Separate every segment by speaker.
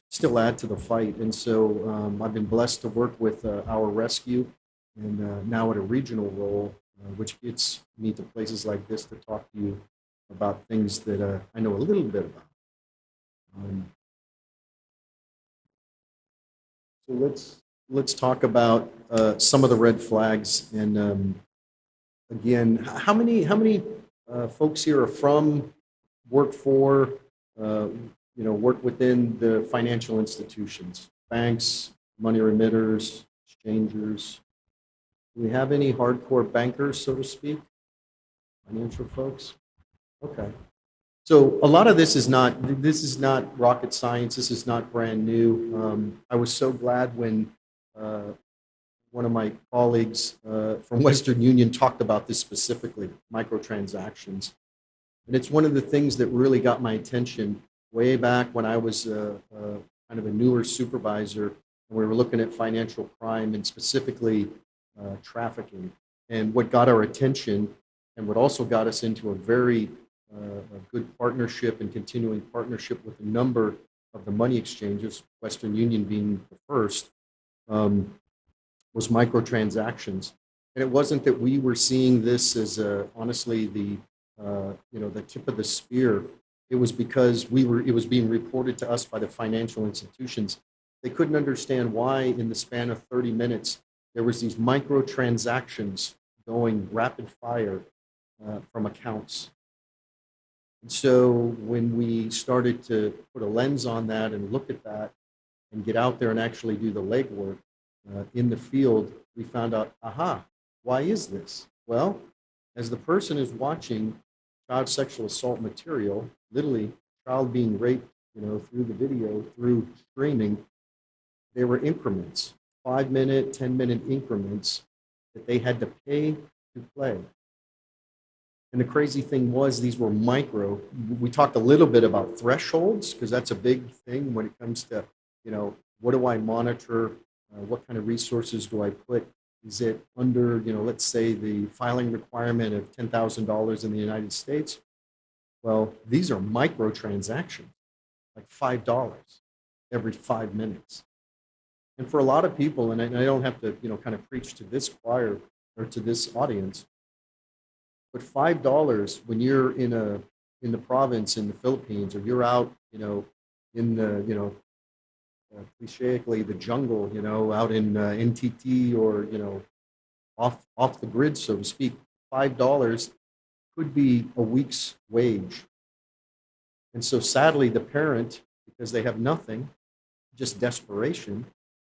Speaker 1: still add to the fight. And so I've been blessed to work with our rescue and now at a regional role, which gets me to places like this to talk to you about things that I know a little bit about. Um, so let's talk about some of the red flags. And again, how many folks here are from, work for, uh, work within the financial institutions, banks, money remitters, exchangers? Do we have any hardcore bankers, so to speak, financial folks? Okay. So a lot of this is not rocket science. This is not brand new. I was so glad when uh, one of my colleagues from Western Union talked about this specifically, microtransactions. And it's one of the things that really got my attention way back when I was kind of a newer supervisor, and we were looking at financial crime and specifically trafficking. And what got our attention and what also got us into a very a good partnership and continuing partnership with a number of the money exchanges, Western Union being the first, um, was microtransactions. And it wasn't that we were seeing this as honestly the tip of the spear. It was because it was being reported to us by the financial institutions. They couldn't understand why in the span of 30 minutes there was these microtransactions going rapid fire from accounts. And so when we started to put a lens on that and look at that and get out there and actually do the legwork in the field, we found out, aha, why is this? Well, as the person is watching child sexual assault material, literally child being raped, through the video, through streaming, there were increments, 5 minute, 10-minute increments that they had to pay to play. And the crazy thing was, these were micro. We talked a little bit about thresholds because that's a big thing when it comes to, what do I monitor? What kind of resources do I put? Is it under, let's say the filing requirement of $10,000 in the United States? Well, these are micro transactions, like $5 every 5 minutes. And for a lot of people, and I don't have to, kind of preach to this choir or to this audience, but $5 when you're in the province in the Philippines, or you're out, in the, clicheically the jungle, out in NTT, or off the grid, so to speak, $5 could be a week's wage. And so sadly, the parent, because they have nothing, just desperation,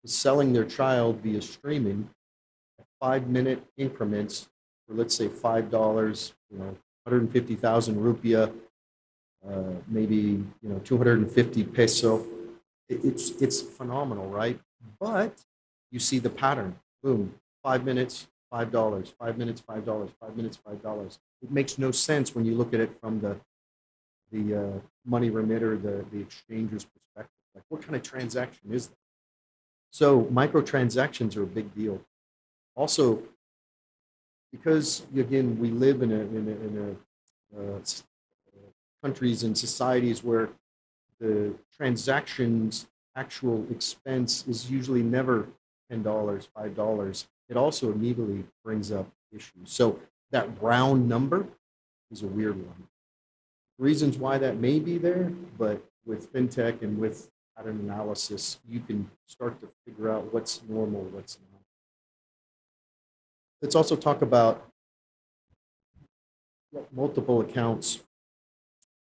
Speaker 1: is selling their child via streaming at 5 minute increments for, let's say, $5, 150,000 rupiah, maybe 250 peso. It's phenomenal, right? But you see the pattern. Boom, 5 minutes, $5, 5 minutes, $5, 5 minutes, $5. It makes no sense when you look at it from the money remitter, the exchanger's perspective. Like, what kind of transaction is that? So microtransactions are a big deal. Also, because again, we live in countries and societies where the transactions actual expense is usually never $10, $5. It also immediately brings up issues. So that round number is a weird one. Reasons why that may be there, but with fintech and with pattern analysis, you can start to figure out what's normal, what's not. Let's also talk about multiple accounts.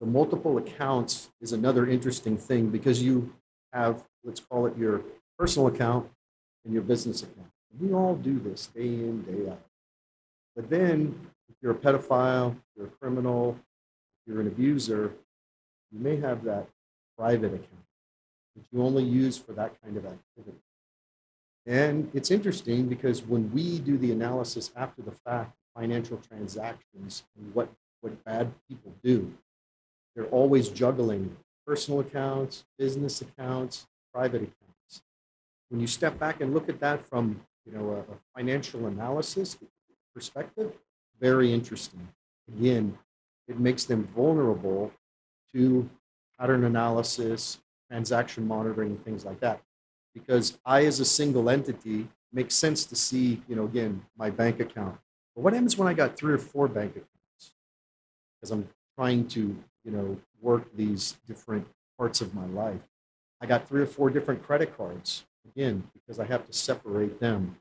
Speaker 1: The multiple accounts is another interesting thing because you have, let's call it your personal account and your business account. We all do this day in, day out. But then, if you're a pedophile, you're a criminal, you're an abuser, you may have that private account that you only use for that kind of activity. And it's interesting because when we do the analysis after the fact, financial transactions and what bad people do, they're always juggling personal accounts, business accounts, private accounts. When you step back and look at that from a financial analysis perspective, very interesting. Again, it makes them vulnerable to pattern analysis, transaction monitoring, and things like that. Because I, as a single entity, makes sense to see, again, my bank account. But what happens when I got 3 or 4 bank accounts? Because I'm trying to, work these different parts of my life. I got 3 or 4 different credit cards, again, because I have to separate them.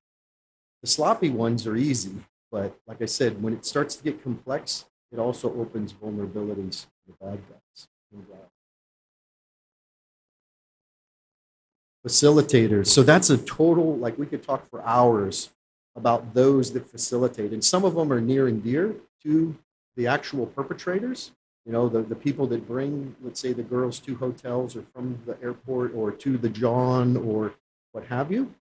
Speaker 1: The sloppy ones are easy, but like I said, when it starts to get complex, it also opens vulnerabilities to the bad guys. And, facilitators. So that's a total, like we could talk for hours about those that facilitate. And some of them are near and dear to the actual perpetrators. The people that bring, let's say, the girls to hotels or from the airport or to the John or what have you.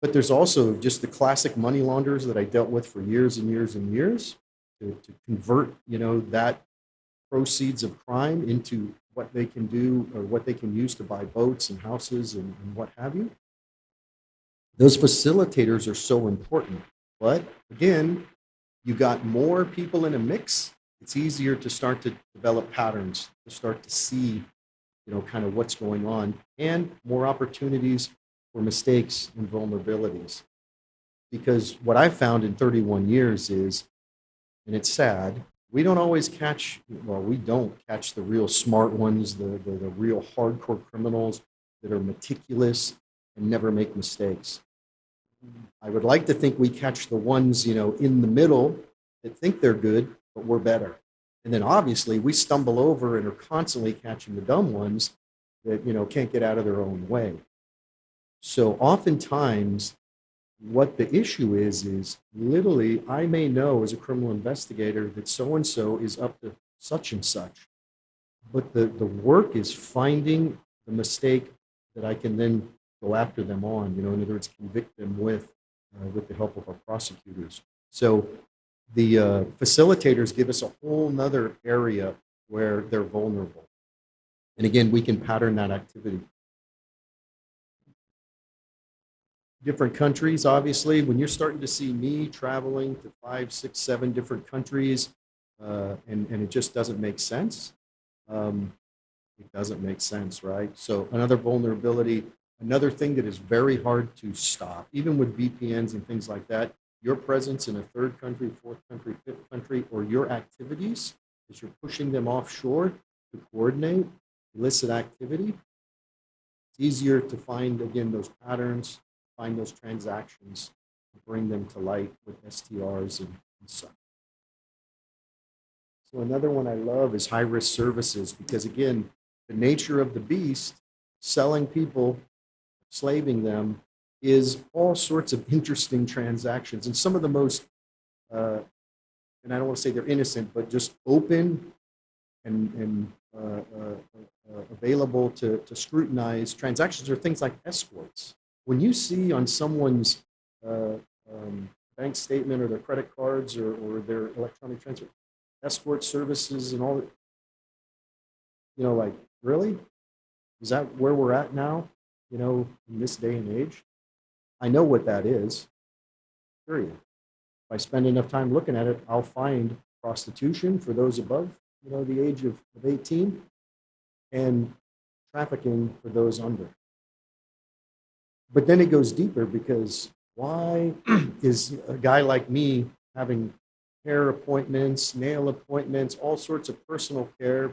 Speaker 1: But there's also just the classic money launderers that I dealt with for years and years and years to convert, that proceeds of crime into what they can do or what they can use to buy boats and houses and what have you. Those facilitators are so important. But again, you got more people in a mix, it's easier to start to develop patterns, to start to see, kind of what's going on, and more opportunities for mistakes and vulnerabilities. Because what I've found in 31 years is, and it's sad, we don't always catch, well, we don't catch the real smart ones, the real hardcore criminals that are meticulous and never make mistakes. I would like to think we catch the ones, in the middle that think they're good, but we're better. And then obviously we stumble over and are constantly catching the dumb ones that, can't get out of their own way. So oftentimes what the issue is literally I may know as a criminal investigator that so-and-so is up to such and such. But the work is finding the mistake that I can then go after them on, in other words, convict them with the help of our prosecutors. So the facilitators give us a whole nother area where they're vulnerable. And again, we can pattern that activity. Different countries, obviously, when you're starting to see me traveling to 5, 6, 7 different countries, and it just doesn't make sense, it doesn't make sense, right? So another vulnerability, another thing that is very hard to stop, even with VPNs and things like that, your presence in a 3rd country, 4th country, 5th country, or your activities, as you're pushing them offshore to coordinate illicit activity, it's easier to find, again, those patterns, find those transactions, and bring them to light with STRs and such. So another one I love is high-risk services because, again, the nature of the beast, selling people, slaving them, is all sorts of interesting transactions. And some of the most, and I don't want to say they're innocent, but just open and available to scrutinize transactions are things like escorts. When you see on someone's bank statement or their credit cards or their electronic transfer, escort services and all, like, really? Is that where we're at now, in this day and age? I know what that is, period. If I spend enough time looking at it, I'll find prostitution for those above, the age of 18, and trafficking for those under. But then it goes deeper because why is a guy like me having hair appointments, nail appointments, all sorts of personal care,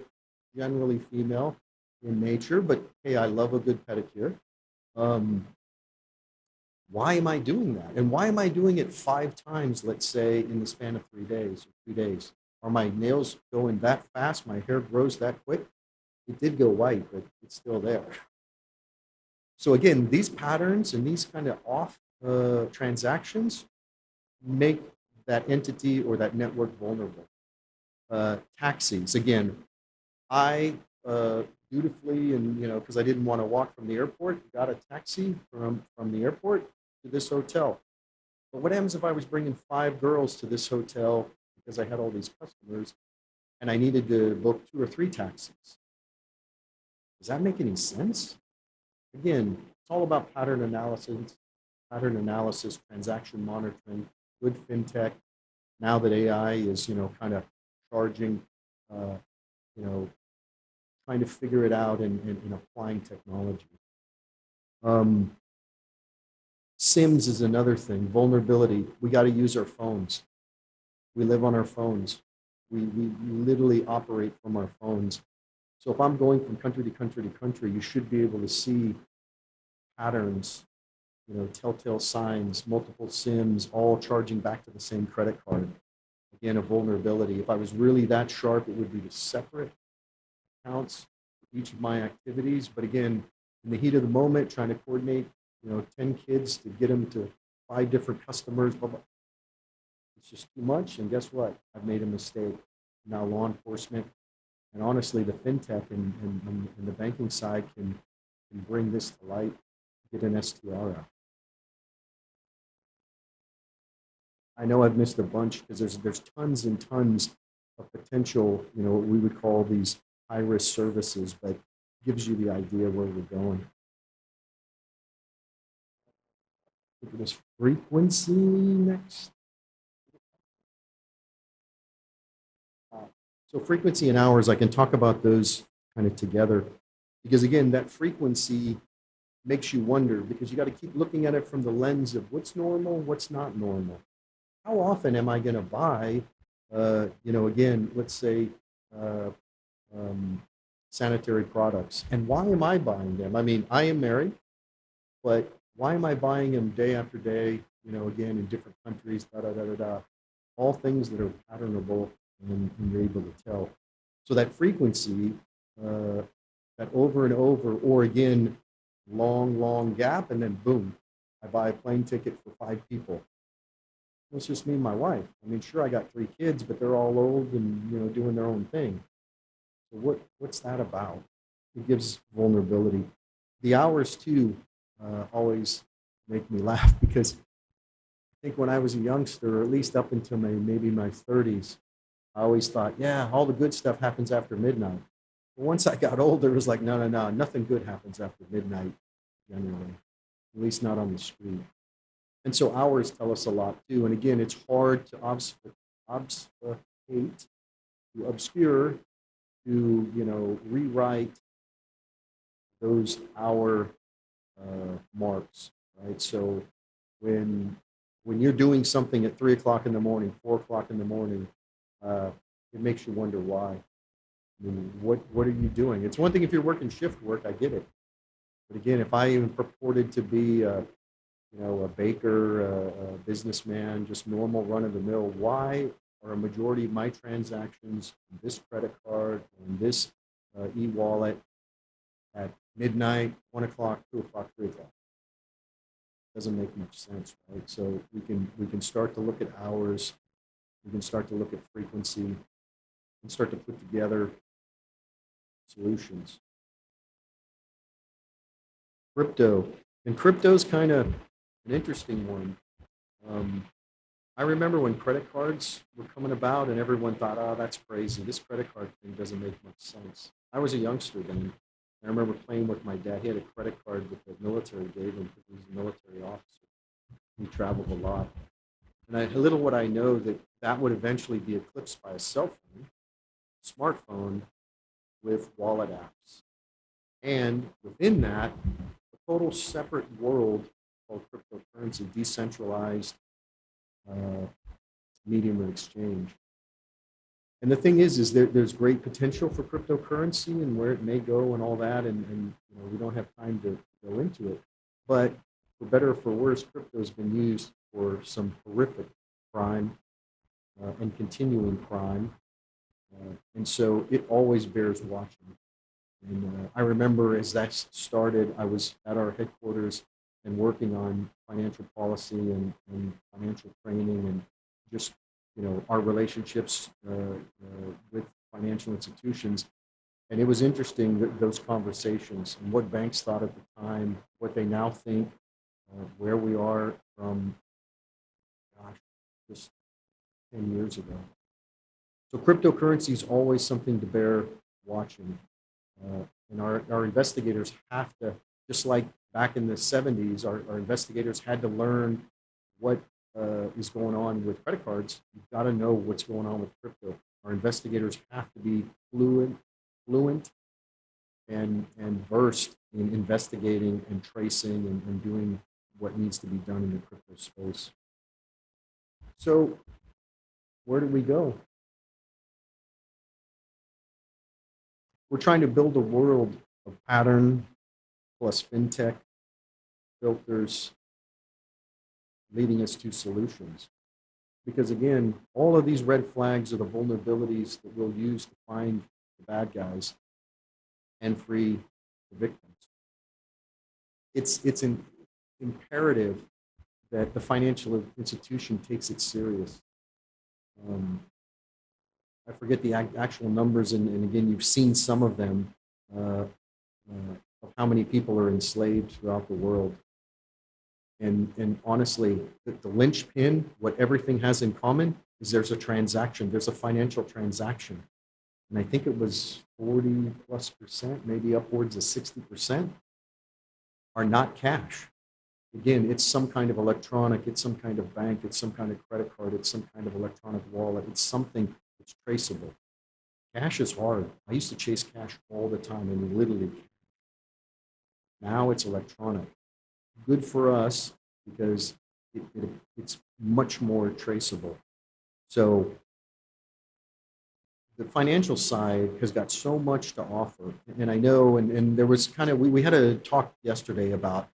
Speaker 1: generally female in nature, but hey, I love a good pedicure. Why am I doing that? And why am I doing it 5 times, let's say, in the span of 3 days or 2 days? Are my nails going that fast? My hair grows that quick? It did go white, but it's still there. So again, these patterns and these kind of off transactions make that entity or that network vulnerable. Taxis, again, I dutifully and, because I didn't want to walk from the airport, got a taxi from the airport to this hotel. But what happens if I was bringing 5 girls to this hotel because I had all these customers and I needed to book 2 or 3 taxis? Does that make any sense? Again, it's all about pattern analysis, transaction monitoring, good fintech. Now that AI is, kind of charging, trying to figure it out and applying technology. Um, SIMS is another thing, vulnerability. We got to use our phones. We live on our phones. We literally operate from our phones. So if I'm going from country to country to country, you should be able to see patterns, telltale signs, multiple SIMs, all charging back to the same credit card. Again, a vulnerability. If I was really that sharp, it would be to separate accounts for each of my activities. But again, in the heat of the moment, trying to coordinate, 10 kids to get them to 5 different customers, blah, blah. It's just too much. And guess what? I've made a mistake. Now law enforcement and honestly, the fintech and the banking side can bring this to light, get an STR out. I know I've missed a bunch because there's tons and tons of potential, what we would call these high risk services, but gives you the idea where we're going. Look at this frequency next. So frequency and hours, I can talk about those kind of together because again, that frequency makes you wonder because you got to keep looking at it from the lens of what's normal, what's not normal. How often am I going to buy, again, let's say sanitary products, and why am I buying them? I mean, I am married, but why am I buying them day after day, again, in different countries, da, da, da, da, da. All things that are patternable and you're able to tell. So that frequency, that over and over, or again, long gap, and then boom, I buy a plane ticket for 5 people. It's just me and my wife. I mean, sure, I got 3 kids, but they're all old and doing their own thing. So what's that about? It gives vulnerability. The hours too always make me laugh because I think when I was a youngster, or at least up until maybe my 30s, I always thought, yeah, all the good stuff happens after midnight. But once I got older, it was like, no, nothing good happens after midnight generally, at least not on the street. And so hours tell us a lot too. And again, it's hard to obfuscate, to obscure, to rewrite those hour marks, right? So when you're doing something at 3 o'clock in the morning, 4 o'clock in the morning, it makes you wonder why. I mean, what are you doing? It's one thing if you're working shift work, I get it. But again, if I even purported to be a baker, a businessman, just normal run of the mill, why are a majority of my transactions on this credit card and this e-wallet at midnight, 1 o'clock, 2 o'clock, 3 o'clock? Doesn't make much sense, right? So we can start to look at hours, we can start to look at frequency, and start to put together solutions. Crypto. And crypto's kind of an interesting one. I remember when credit cards were coming about and everyone thought, oh, that's crazy. This credit card thing doesn't make much sense. I was a youngster then. I remember playing with my dad. He had a credit card that the military gave him because he was a military officer. He traveled a lot. And little would I know that would eventually be eclipsed by a cell phone, smartphone with wallet apps. And within that, a total separate world called cryptocurrency, decentralized medium of exchange. And the thing is there's great potential for cryptocurrency and where it may go and all that, and we don't have time to go into it. But for better or for worse, crypto has been used for some horrific crime and continuing crime, and so it always bears watching. And I remember as that started, I was at our headquarters and working on financial policy and financial training and just our relationships with financial institutions. And it was interesting those conversations and what banks thought at the time, what they now think, where we are from, just 10 years ago. So cryptocurrency is always something to bear watching. And our investigators have to, just like back in the 70s, our investigators had to learn what is going on with credit cards. You've got to know what's going on with crypto. Our investigators have to be fluent and versed in investigating and tracing and doing what needs to be done in the crypto space. So where do we go? We're trying to build a world of pattern plus fintech filters leading us to solutions. Because again, all of these red flags are the vulnerabilities that we'll use to find the bad guys and free the victims. It's imperative that the financial institution takes it serious. I forget the actual numbers, and again, you've seen some of them, of how many people are enslaved throughout the world. And honestly, the linchpin, what everything has in common, is there's a transaction, there's a financial transaction. And I think it was 40+%, maybe upwards of 60%, are not cash. Again, it's some kind of electronic, it's some kind of bank, it's some kind of credit card, it's some kind of electronic wallet, it's something that's traceable. Cash is hard. I used to chase cash all the time, and literally. Now it's electronic. Good for us because it's much more traceable. So the financial side has got so much to offer. And I know, and there was kind of, we had a talk yesterday about,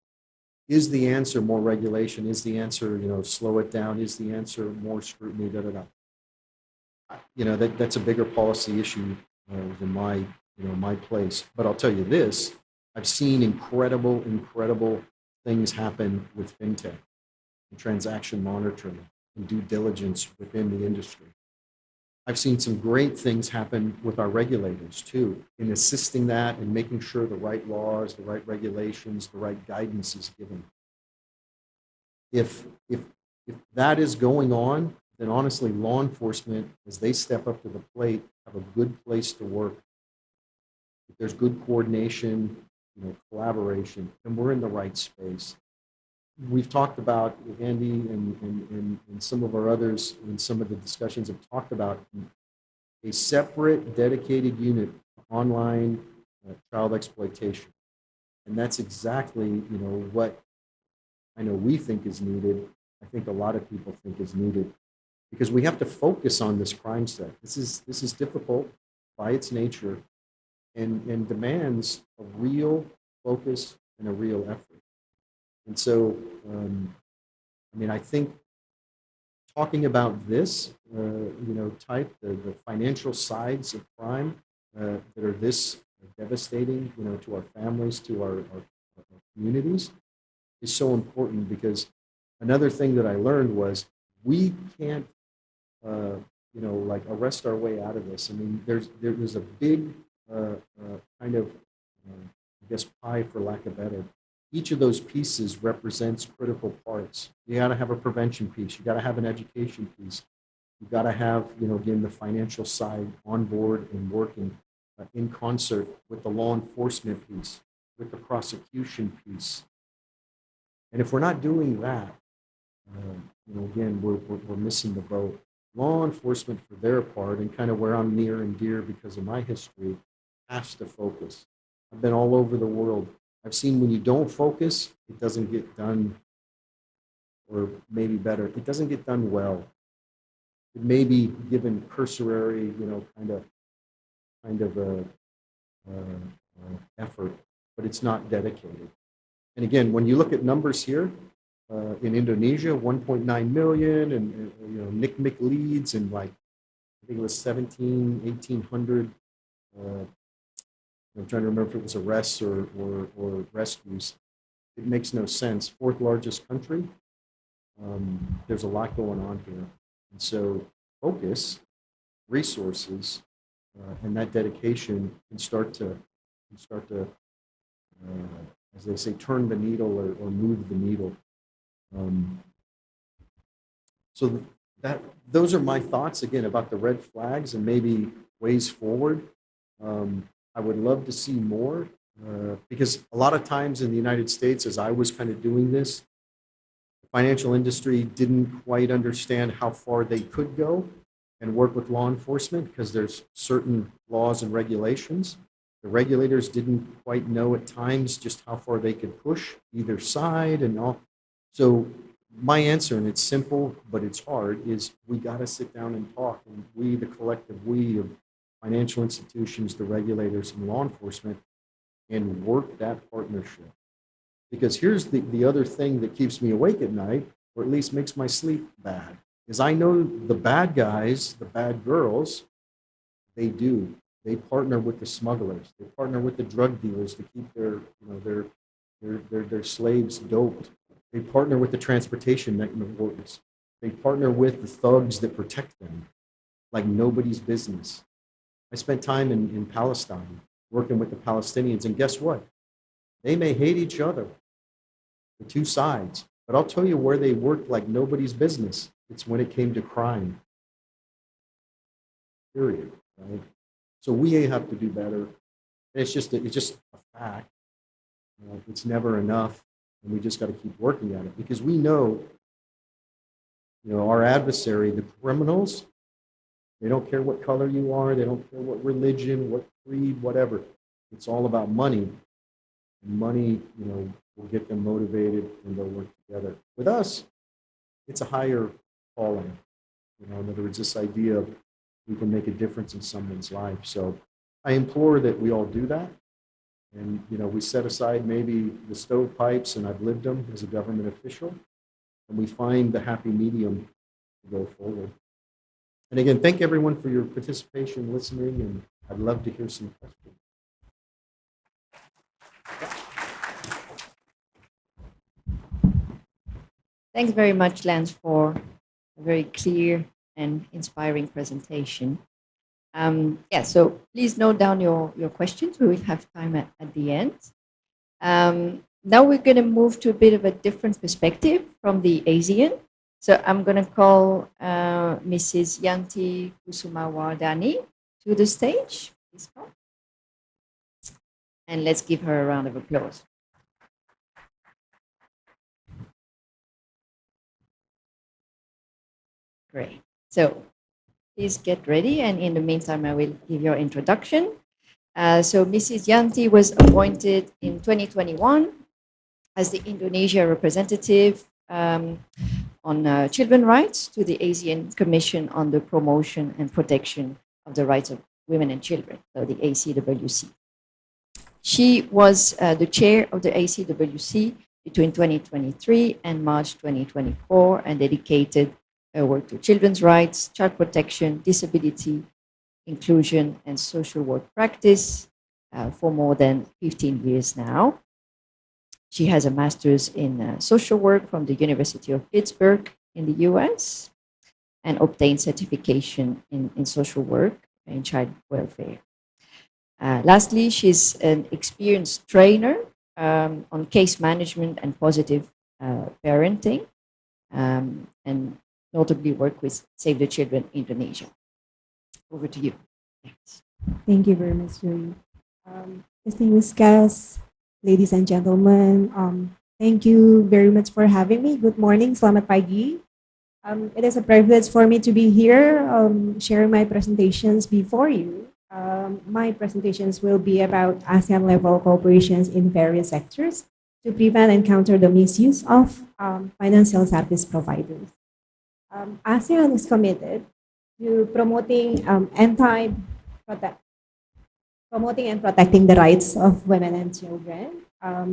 Speaker 1: is the answer more regulation? Is the answer, slow it down? Is the answer more scrutiny? Da, da, da. That's a bigger policy issue than my place. But I'll tell you this, I've seen incredible things happen with fintech and transaction monitoring and due diligence within the industry. I've seen some great things happen with our regulators too, in assisting that and making sure the right laws, the right regulations, the right guidance is given. If that is going on, then honestly, law enforcement, as they step up to the plate, have a good place to work. If there's good coordination, collaboration, and we're in the right space. We've talked about, Andy and some of our others in some of the discussions have talked about a separate dedicated unit for online child exploitation. And that's exactly, what I know we think is needed. I think a lot of people think is needed, because we have to focus on this crime set. This is difficult by its nature, and demands a real focus and a real effort. And so, I think talking about this, the financial sides of crime that are this devastating, to our families, to our communities, is so important, because another thing that I learned was we can't, arrest our way out of this. There's a big kind of, pie, for lack of better. Each of those pieces represents critical parts. You got to have a prevention piece. You got to have an education piece. You got to have, again, the financial side on board and working in concert with the law enforcement piece, with the prosecution piece. And if we're not doing that, again, we're missing the boat. Law enforcement, for their part, and kind of where I'm near and dear because of my history, has to focus. I've been all over the world. I've seen when you don't focus, it doesn't get done, or maybe better, it doesn't get done well. It may be given cursory, kind of a effort, but it's not dedicated. And again, when you look at numbers here, in Indonesia, 1.9 million, and NIC leads, and I think it was 1,800. I'm trying to remember if it was arrests or rescues. It makes no sense. Fourth largest country. There's a lot going on here, and so focus, resources, and that dedication can start to, as they say, turn the needle or move the needle. So those are my thoughts again about the red flags and maybe ways forward. I would love to see more, because a lot of times in the United States, as I was kind of doing this, the financial industry didn't quite understand how far they could go and work with law enforcement, because there's certain laws and regulations The regulators didn't quite know at times just how far they could push either side and all. So my answer, and it's simple, but it's hard, is we got to sit down and talk. And we, the collective we of financial institutions, the regulators, and law enforcement, and work that partnership. Because here's the other thing that keeps me awake at night, or at least makes my sleep bad, is I know the bad guys, the bad girls, they do. They partner with the smugglers. They partner with the drug dealers to keep their slaves doped. They partner with the transportation networks. They partner with the thugs that protect them like nobody's business. I spent time in Palestine working with the Palestinians, and guess what? They may hate each other, the two sides, but I'll tell you where they worked like nobody's business. It's when it came to crime. Period. Right? So we have to do better. And it's just a fact. It's never enough, and we just got to keep working at it because we know, our adversary, the criminals, they don't care what color you are, they don't care what religion, what creed, whatever. It's all about money. And money, will get them motivated and they'll work together. With us, it's a higher calling. In other words, this idea of we can make a difference in someone's life. So I implore that we all do that. And, we set aside maybe the stovepipes, and I've lived them as a government official, and we find the happy medium to go forward. And again, thank everyone for your participation, listening, and I'd love to hear some questions.
Speaker 2: Thanks very much, Lance, for a very clear and inspiring presentation. So please note down your questions. We will have time at the end. Now we're going to move to a bit of a different perspective from the ASEAN. So I'm going to call Mrs. Yanti Kusumawardani to the stage. Please come. And let's give her a round of applause. Great. So please get ready. And in the meantime, I will give your introduction. So Mrs. Yanti was appointed in 2021 as the Indonesia representative on children rights to the ASEAN Commission on the Promotion and Protection of the Rights of Women and Children, so the ACWC. She was the chair of the ACWC between 2023 and March 2024 and dedicated her work to children's rights, child protection, disability, inclusion, and social work practice for more than 15 years now. She has a master's in social work from the University of Pittsburgh in the US and obtained certification in social work and child welfare. Lastly, she's an experienced trainer on case management and positive parenting, and notably work with Save the Children Indonesia. Over to you. Thanks.
Speaker 3: Thank you very much, Julie. Distinguished guests, ladies and gentlemen, thank you very much for having me. Good morning, selamat pagi. It is a privilege for me to be here sharing my presentations before you. My presentations will be about ASEAN level cooperations in various sectors to prevent and counter the misuse of financial service providers. ASEAN is committed to promoting and protecting the rights of women and children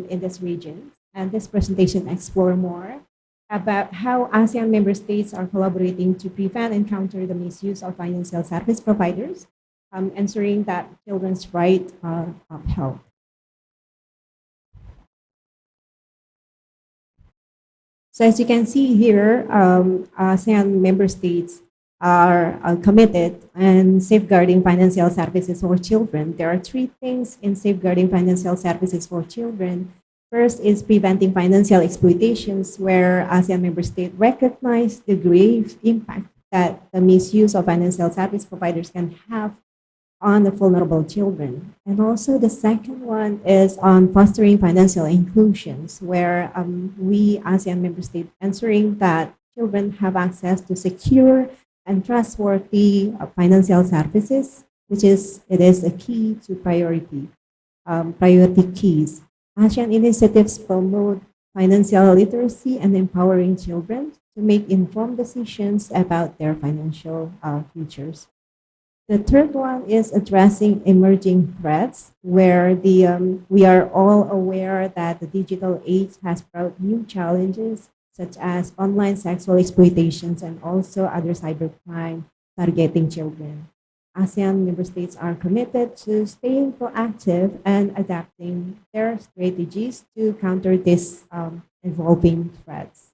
Speaker 3: in this region. And this presentation explores more about how ASEAN member states are collaborating to prevent and counter the misuse of financial service providers, ensuring that children's rights are upheld. So as you can see here, ASEAN member states are committed and safeguarding financial services for children. There are three things in safeguarding financial services for children. First is preventing financial exploitations, where ASEAN member states recognize the grave impact that the misuse of financial service providers can have on the vulnerable children. And also the second one is on fostering financial inclusions, where we ASEAN member states ensuring that children have access to secure and trustworthy financial services, it is a key to priority priority keys. ASEAN initiatives promote financial literacy and empowering children to make informed decisions about their financial futures. The third one is addressing emerging threats, where we are all aware that the digital age has brought new challenges, such as online sexual exploitations and also other cybercrime targeting children. ASEAN member states are committed to staying proactive and adapting their strategies to counter these evolving threats.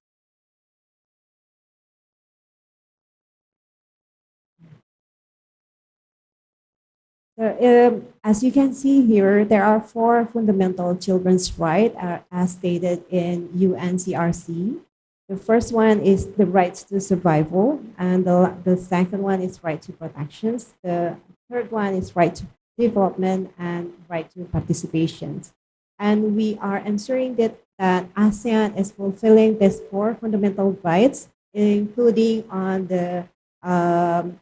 Speaker 3: So, as you can see here, there are four fundamental children's rights as stated in UNCRC. The first one is the rights to survival, and the second one is right to protections. The third one is right to development and right to participation. And we are ensuring that ASEAN is fulfilling these four fundamental rights, including on the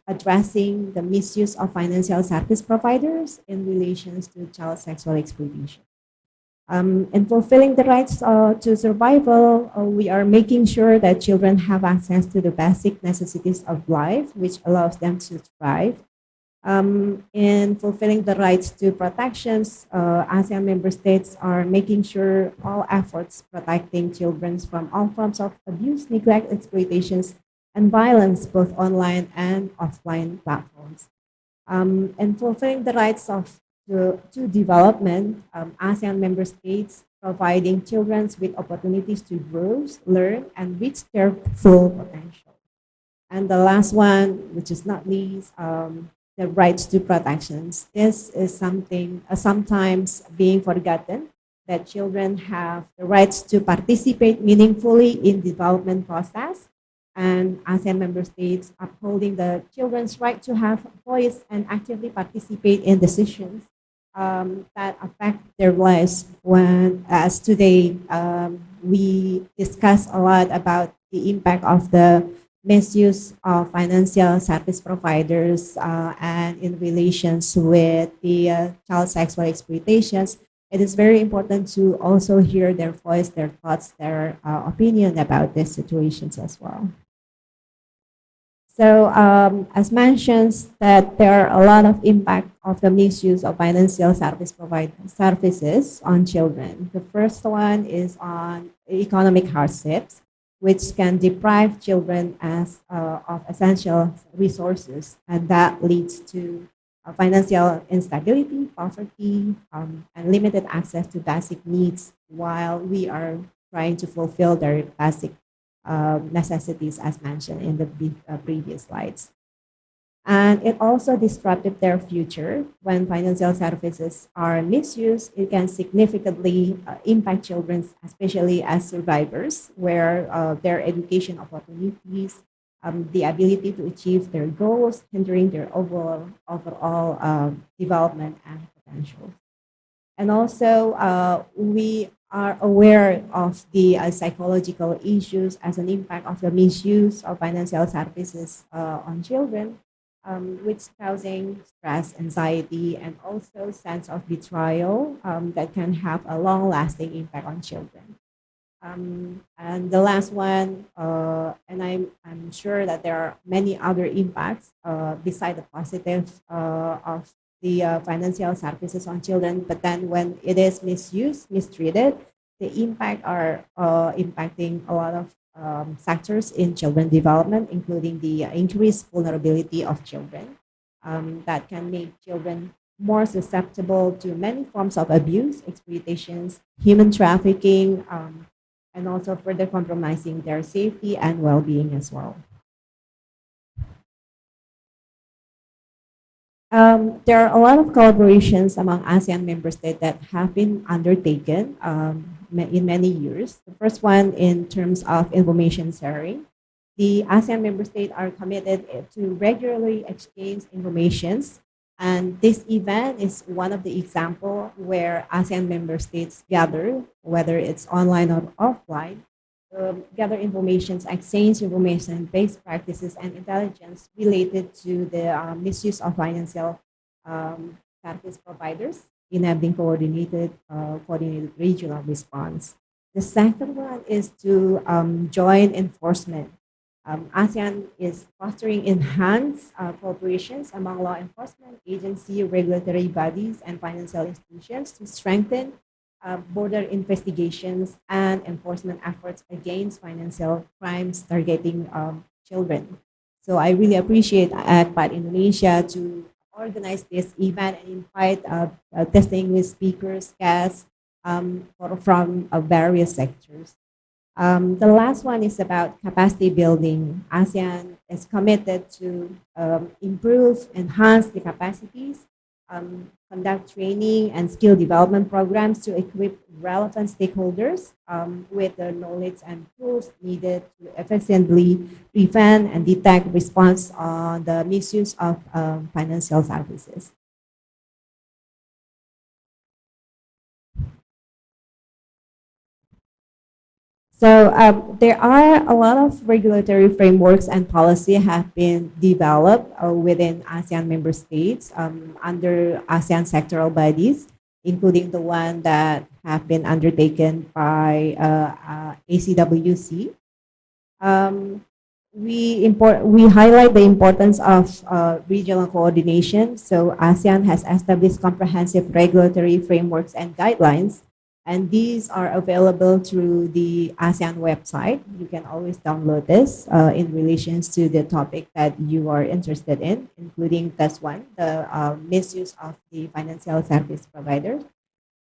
Speaker 3: addressing the misuse of financial service providers in relations to child sexual exploitation. In fulfilling the rights to survival, we are making sure that children have access to the basic necessities of life, which allows them to thrive. In fulfilling the rights to protections, ASEAN member states are making sure all efforts protecting children from all forms of abuse, neglect, exploitations, and violence, both online and offline platforms. And fulfilling the rights to development, ASEAN member states providing children with opportunities to grow, learn, and reach their full potential. And the last one, which is not least, the rights to protections. This is something sometimes being forgotten, that children have the rights to participate meaningfully in development process, and ASEAN member states upholding the children's right to have a voice and actively participate in decisions that affect their lives. When, as today, we discuss a lot about the impact of the misuse of financial service providers and in relations with the child sexual exploitations, it is very important to also hear their voice, their thoughts, their opinion about these situations as well. So, as mentioned, that there are a lot of impact of the misuse of financial services on children. The first one is on economic hardships, which can deprive children of essential resources, and that leads to financial instability, poverty, and limited access to basic needs while we are trying to fulfill their basic necessities as mentioned in the previous slides. And it also disrupted their future. When financial services are misused, it can significantly impact children, especially as survivors, where their education opportunities, the ability to achieve their goals, hindering their overall development and potential. And also, we are aware of the psychological issues as an impact of the misuse of financial services on children, which causing stress, anxiety, and also sense of betrayal that can have a long-lasting impact on children. And the last one, and I'm sure that there are many other impacts beside the positive of the financial services on children, but then when it is misused, mistreated, the impact are impacting a lot of sectors in children development, including the increased vulnerability of children that can make children more susceptible to many forms of abuse, exploitations, human trafficking, and also further compromising their safety and well-being as well. There are a lot of collaborations among ASEAN member states that have been undertaken in many years. The first one in terms of information sharing. The ASEAN member states are committed to regularly exchange informations, and this event is one of the example where ASEAN member states gather, whether it's online or offline, gather information, exchange information, best practices, and intelligence related to the misuse of financial service providers enabling coordinated regional response. The second one is to join enforcement. ASEAN is fostering enhanced cooperations among law enforcement agency, regulatory bodies, and financial institutions to strengthen border investigations and enforcement efforts against financial crimes targeting children. So I really appreciate ACPAT Indonesia to organize this event and invite distinguished speakers, guests from various sectors. The last one is about capacity building. ASEAN is committed to improve, enhance the capacities, conduct training and skill development programs to equip relevant stakeholders with the knowledge and tools needed to efficiently prevent and detect response on the misuse of financial services. So there are a lot of regulatory frameworks and policy have been developed within ASEAN member states under ASEAN sectoral bodies, including the one that have been undertaken by ACWC. We highlight the importance of regional coordination. So ASEAN has established comprehensive regulatory frameworks and guidelines, and these are available through the ASEAN website. You can always download this in relations to the topic that you are interested in, including this one, the misuse of the financial service providers.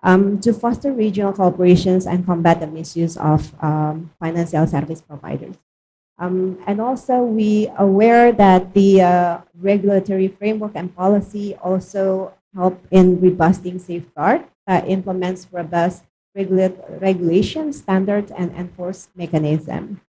Speaker 3: To foster regional cooperations and combat the misuse of financial service providers. And also, we aware that the regulatory framework and policy also help in robusting safeguard that implements robust regulation standards and enforce mechanism.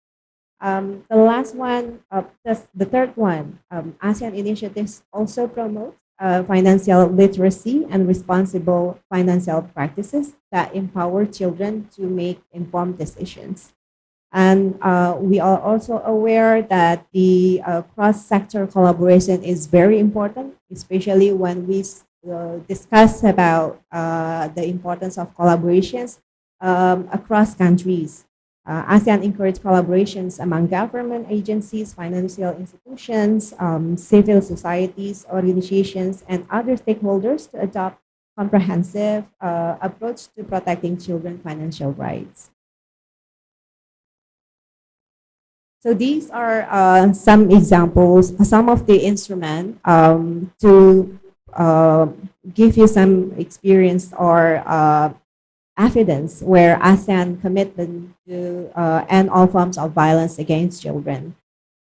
Speaker 3: The last one, the third one, ASEAN initiatives also promote financial literacy and responsible financial practices that empower children to make informed decisions. And we are also aware that the cross-sector collaboration is very important, especially when we discuss about the importance of collaborations across countries. ASEAN encourage collaborations among government agencies, financial institutions, civil societies, organizations, and other stakeholders to adopt comprehensive approach to protecting children's financial rights. So these are some examples, some of the instruments to give you some experience or evidence where ASEAN commitment to end all forms of violence against children.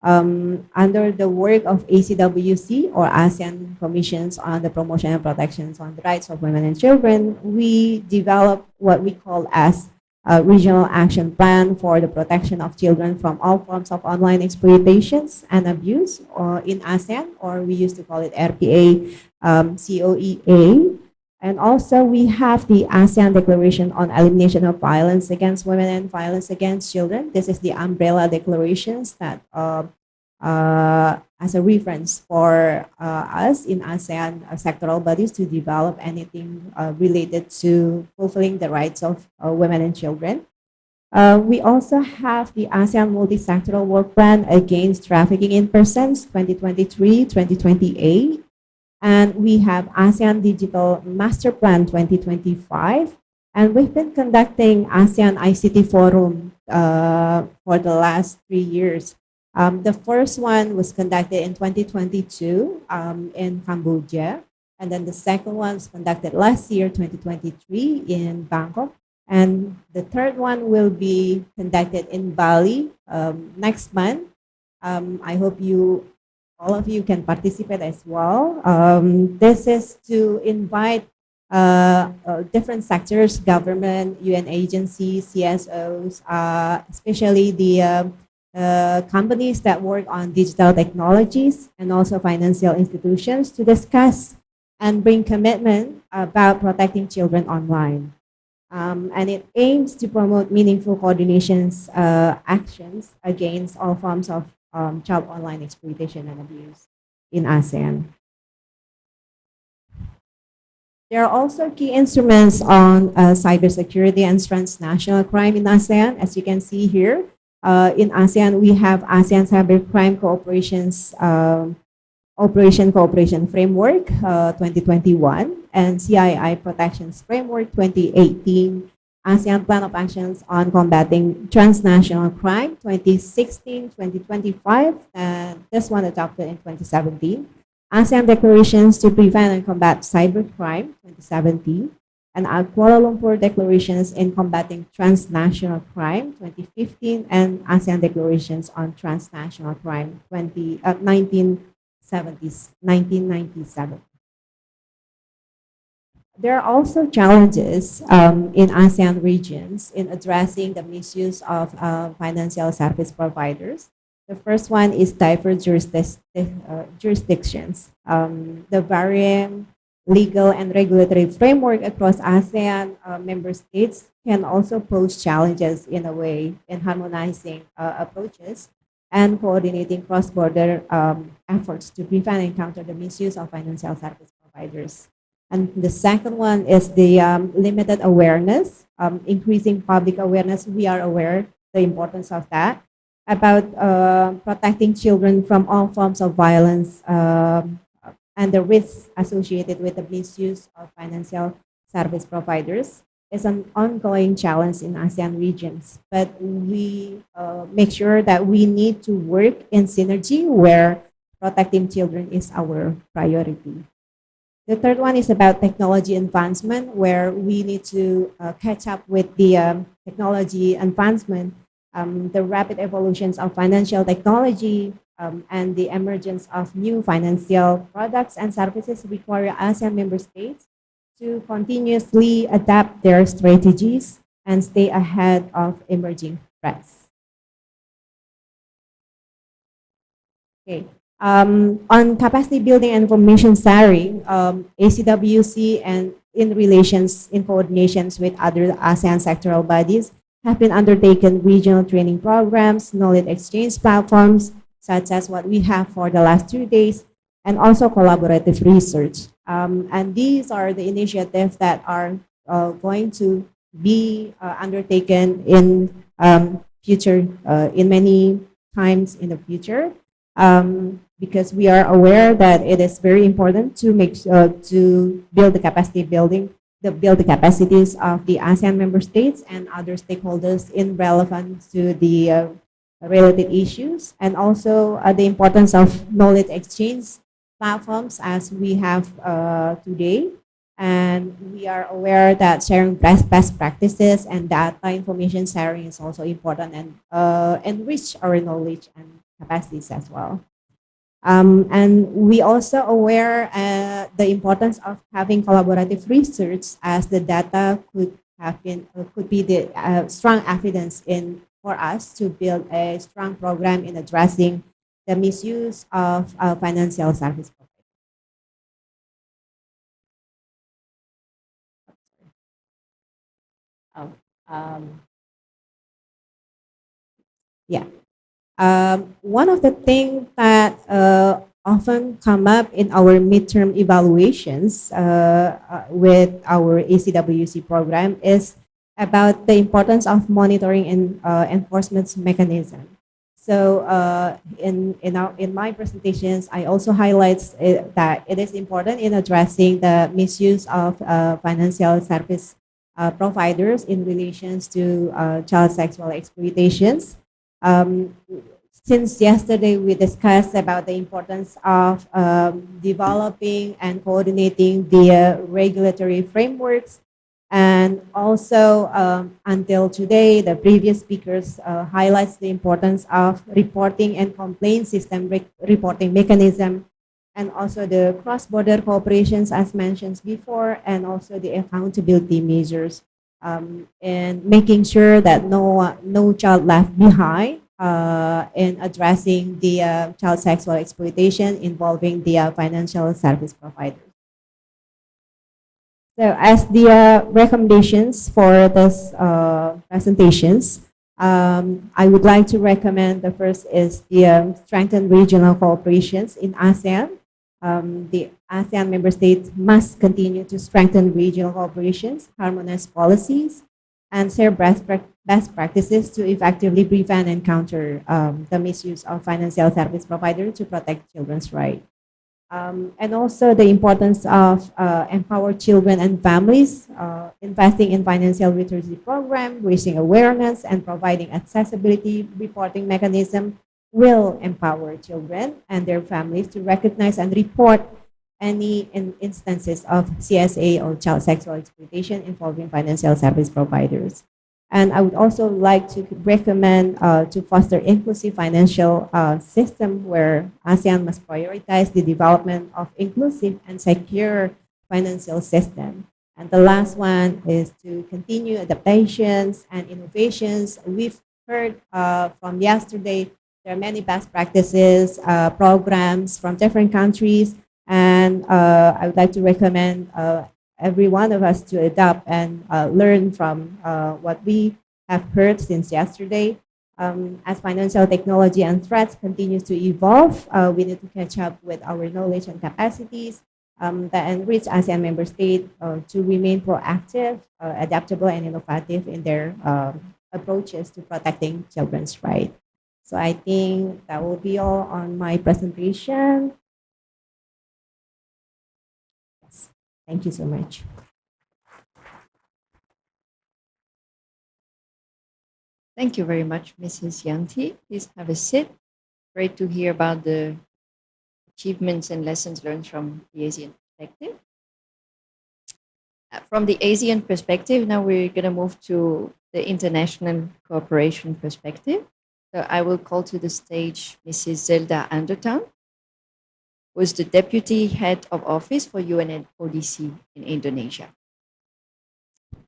Speaker 3: Under the work of ACWC or ASEAN Commissions on the Promotion and Protection on the Rights of Women and Children, we develop what we call as a regional action plan for the protection of children from all forms of online exploitations and abuse in ASEAN, or we used to call it RPA COEA. And also we have the ASEAN Declaration on Elimination of Violence Against Women and Violence Against Children. This is the umbrella declarations that as a reference for us in ASEAN sectoral bodies to develop anything related to fulfilling the rights of women and children. We also have the ASEAN Multi-Sectoral Work Plan Against Trafficking in Persons 2023-2028. And we have ASEAN Digital Master Plan 2025. And we've been conducting ASEAN ICT Forum for the last 3 years. The first one was conducted in 2022 in Cambodia. And then the second one was conducted last year, 2023, in Bangkok. And the third one will be conducted in Bali next month. I hope all of you can participate as well. This is to invite different sectors, government, UN agencies, CSOs, especially the companies that work on digital technologies and also financial institutions to discuss and bring commitment about protecting children online. And it aims to promote meaningful coordinations actions against all forms of child online exploitation and abuse in ASEAN. There are also key instruments on cybersecurity and transnational crime in ASEAN. As you can see here, in ASEAN, we have ASEAN Cybercrime Cooperation's Operation Cooperation Framework 2021 and CII Protections Framework 2018, ASEAN Plan of Actions on Combating Transnational Crime 2016-2025, and this one adopted in 2017. ASEAN Declarations to Prevent and Combat Cybercrime 2017, and our Kuala Lumpur Declarations in Combating Transnational Crime 2015, and ASEAN Declarations on Transnational Crime 1997. There are also challenges in ASEAN regions in addressing the misuse of financial service providers. The first one is diverse jurisdictions. The varying legal and regulatory framework across ASEAN member states can also pose challenges in a way in harmonizing approaches and coordinating cross-border efforts to prevent and counter the misuse of financial service providers. And the second one is the limited awareness, increasing public awareness. We are aware the importance of that, about protecting children from all forms of violence and the risks associated with the misuse of financial service providers is an ongoing challenge in ASEAN regions. But we make sure that we need to work in synergy where protecting children is our priority. The third one is about technology advancement, where we need to catch up with the technology advancement, the rapid evolutions of financial technology, and the emergence of new financial products and services require ASEAN member states to continuously adapt their strategies and stay ahead of emerging threats. Okay. On capacity building and information sharing, ACWC and in relations in coordinations with other ASEAN sectoral bodies have been undertaken regional training programs, knowledge exchange platforms, such as what we have for the last 2 days, and also collaborative research. And these are the initiatives that are going to be undertaken in future, in many times in the future, because we are aware that it is very important to to build the capacity building, build the capacities of the ASEAN member states and other stakeholders in relevance to the related issues, and also the importance of knowledge exchange platforms as we have today. And we are aware that sharing best practices and data information sharing is also important and enrich our knowledge and capacities as well. And we also aware the importance of having collaborative research, as the data could be the strong evidence for us to build a strong program in addressing the misuse of financial service providers. One of the things that often come up in our midterm evaluations with our ACWC program is about the importance of monitoring and enforcement mechanism. So in my presentations, I also highlight that it is important in addressing the misuse of financial service providers in relations to child sexual exploitations. Since yesterday, we discussed about the importance of developing and coordinating the regulatory frameworks. And also, until today, the previous speakers highlights the importance of reporting and complaint system reporting mechanism, and also the cross-border cooperations as mentioned before, and also the accountability measures, and making sure that no child left behind in addressing the child sexual exploitation involving the financial service providers. So as the recommendations for this presentations, I would like to recommend the first is the strengthen regional cooperations in ASEAN The ASEAN member states must continue to strengthen regional cooperations, harmonize policies, and share best practices to effectively prevent and counter the misuse of financial service providers to protect children's rights. And also the importance of empower children and families, investing in financial literacy program, raising awareness, and providing accessibility reporting mechanism will empower children and their families to recognize and report any instances of CSA or child sexual exploitation involving financial service providers. And I would also like to recommend to foster inclusive financial system where ASEAN must prioritize the development of inclusive and secure financial system. And the last one is to continue adaptations and innovations. We've heard from yesterday, there are many best practices, programs from different countries, and I would like to recommend every one of us to adopt and learn from what we have heard since yesterday. As financial technology and threats continues to evolve, we need to catch up with our knowledge and capacities that enrich ASEAN member states to remain proactive, adaptable, and innovative in their approaches to protecting children's rights. So I think that will be all on my presentation. Yes. Thank you so much.
Speaker 2: Thank you very much, Mrs. Yanti. Please have a seat. Great to hear about the achievements and lessons learned from the Asian perspective. From the Asian perspective, now we're going to move to the international cooperation perspective. So I will call to the stage Mrs. Zelda Anderton, who is the Deputy Head of Office for UNODC in Indonesia.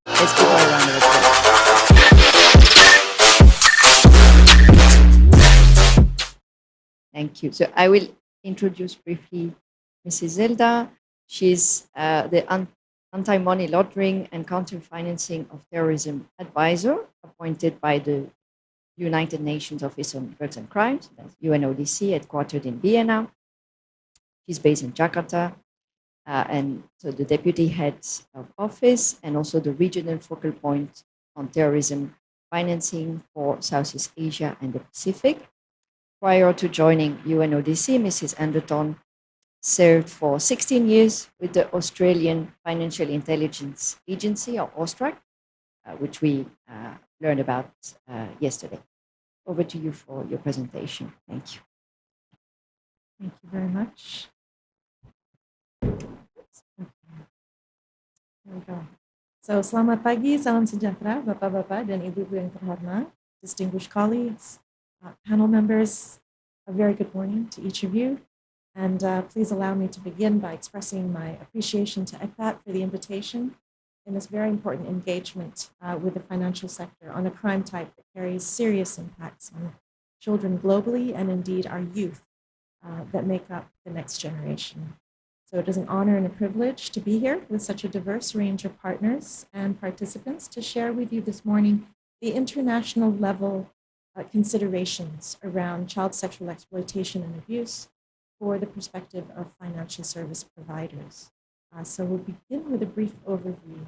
Speaker 2: Let's give her a round of applause. Thank you. So I will introduce briefly Mrs. Zelda. She's the anti-money laundering and counter-financing of terrorism advisor appointed by the United Nations Office on Drugs and Crimes, that's UNODC, headquartered in Vienna. She's based in Jakarta. And so the deputy heads of office and also the regional focal point on terrorism financing for Southeast Asia and the Pacific. Prior to joining UNODC, Mrs. Anderton served for 16 years with the Australian Financial Intelligence Agency, or AUSTRAC, which we learned about yesterday. Over to you for your presentation. Thank you.
Speaker 4: Thank you very much. Here we go. So, selamat pagi, salam sejahtera, Bapak-Bapak dan Ibu-Ibu yang terhormat, distinguished colleagues, panel members, a very good morning to each of you. And please allow me to begin by expressing my appreciation to ECPAT for the invitation in this very important engagement with the financial sector on a crime type that carries serious impacts on children globally and indeed our youth that make up the next generation. So it is an honor and a privilege to be here with such a diverse range of partners and participants to share with you this morning the international level considerations around child sexual exploitation and abuse for the perspective of financial service providers. So we'll begin with a brief overview.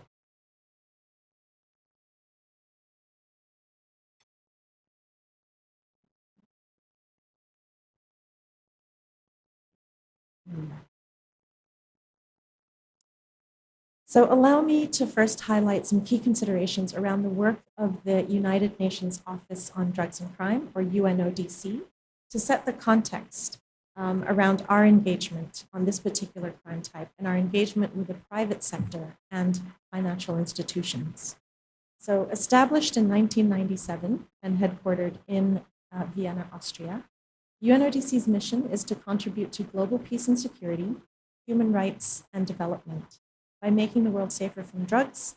Speaker 4: So allow me to first highlight some key considerations around the work of the United Nations Office on Drugs and Crime, or UNODC, to set the context around our engagement on this particular crime type and our engagement with the private sector and financial institutions. So established in 1997 and headquartered in Vienna, Austria, UNODC's mission is to contribute to global peace and security, human rights, and development by making the world safer from drugs,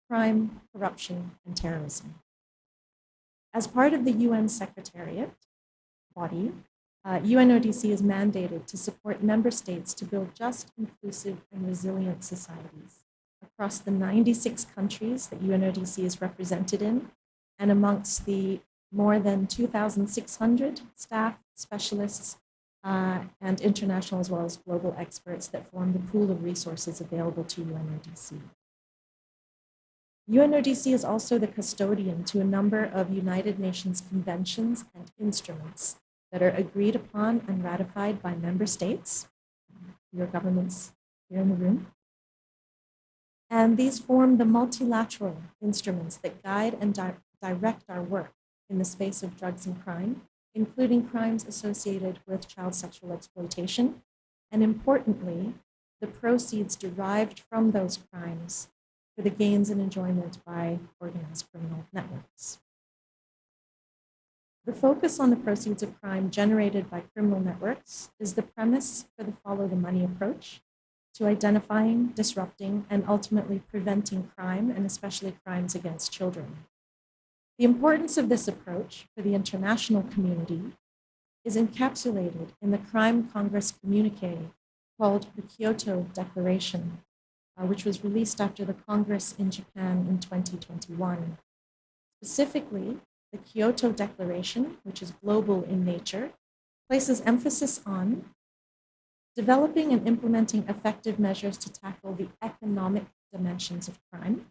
Speaker 4: crime, corruption, and terrorism. As part of the UN Secretariat body, UNODC is mandated to support member states to build just, inclusive, and resilient societies across the 96 countries that UNODC is represented in, and amongst the more than 2,600 staff, specialists, and international as well as global experts that form the pool of resources available to UNODC. UNODC is also the custodian to a number of United Nations conventions and instruments that are agreed upon and ratified by member states, your governments here in the room. And these form the multilateral instruments that guide and direct our work in the space of drugs and crime, including crimes associated with child sexual exploitation, and importantly, the proceeds derived from those crimes for the gains and enjoyment by organized criminal networks. The focus on the proceeds of crime generated by criminal networks is the premise for the follow the money approach to identifying, disrupting, and ultimately preventing crime, and especially crimes against children. The importance of this approach for the international community is encapsulated in the Crime Congress communique called the Kyoto Declaration, which was released after the Congress in Japan in 2021. Specifically, the Kyoto Declaration, which is global in nature, places emphasis on developing and implementing effective measures to tackle the economic dimensions of crime,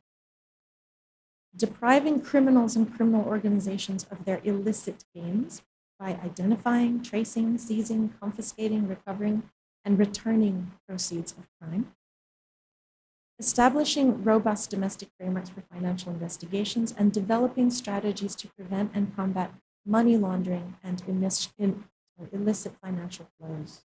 Speaker 4: depriving criminals and criminal organizations of their illicit gains by identifying, tracing, seizing, confiscating, recovering, and returning proceeds of crime, establishing robust domestic frameworks for financial investigations, and developing strategies to prevent and combat money laundering and illicit financial flows.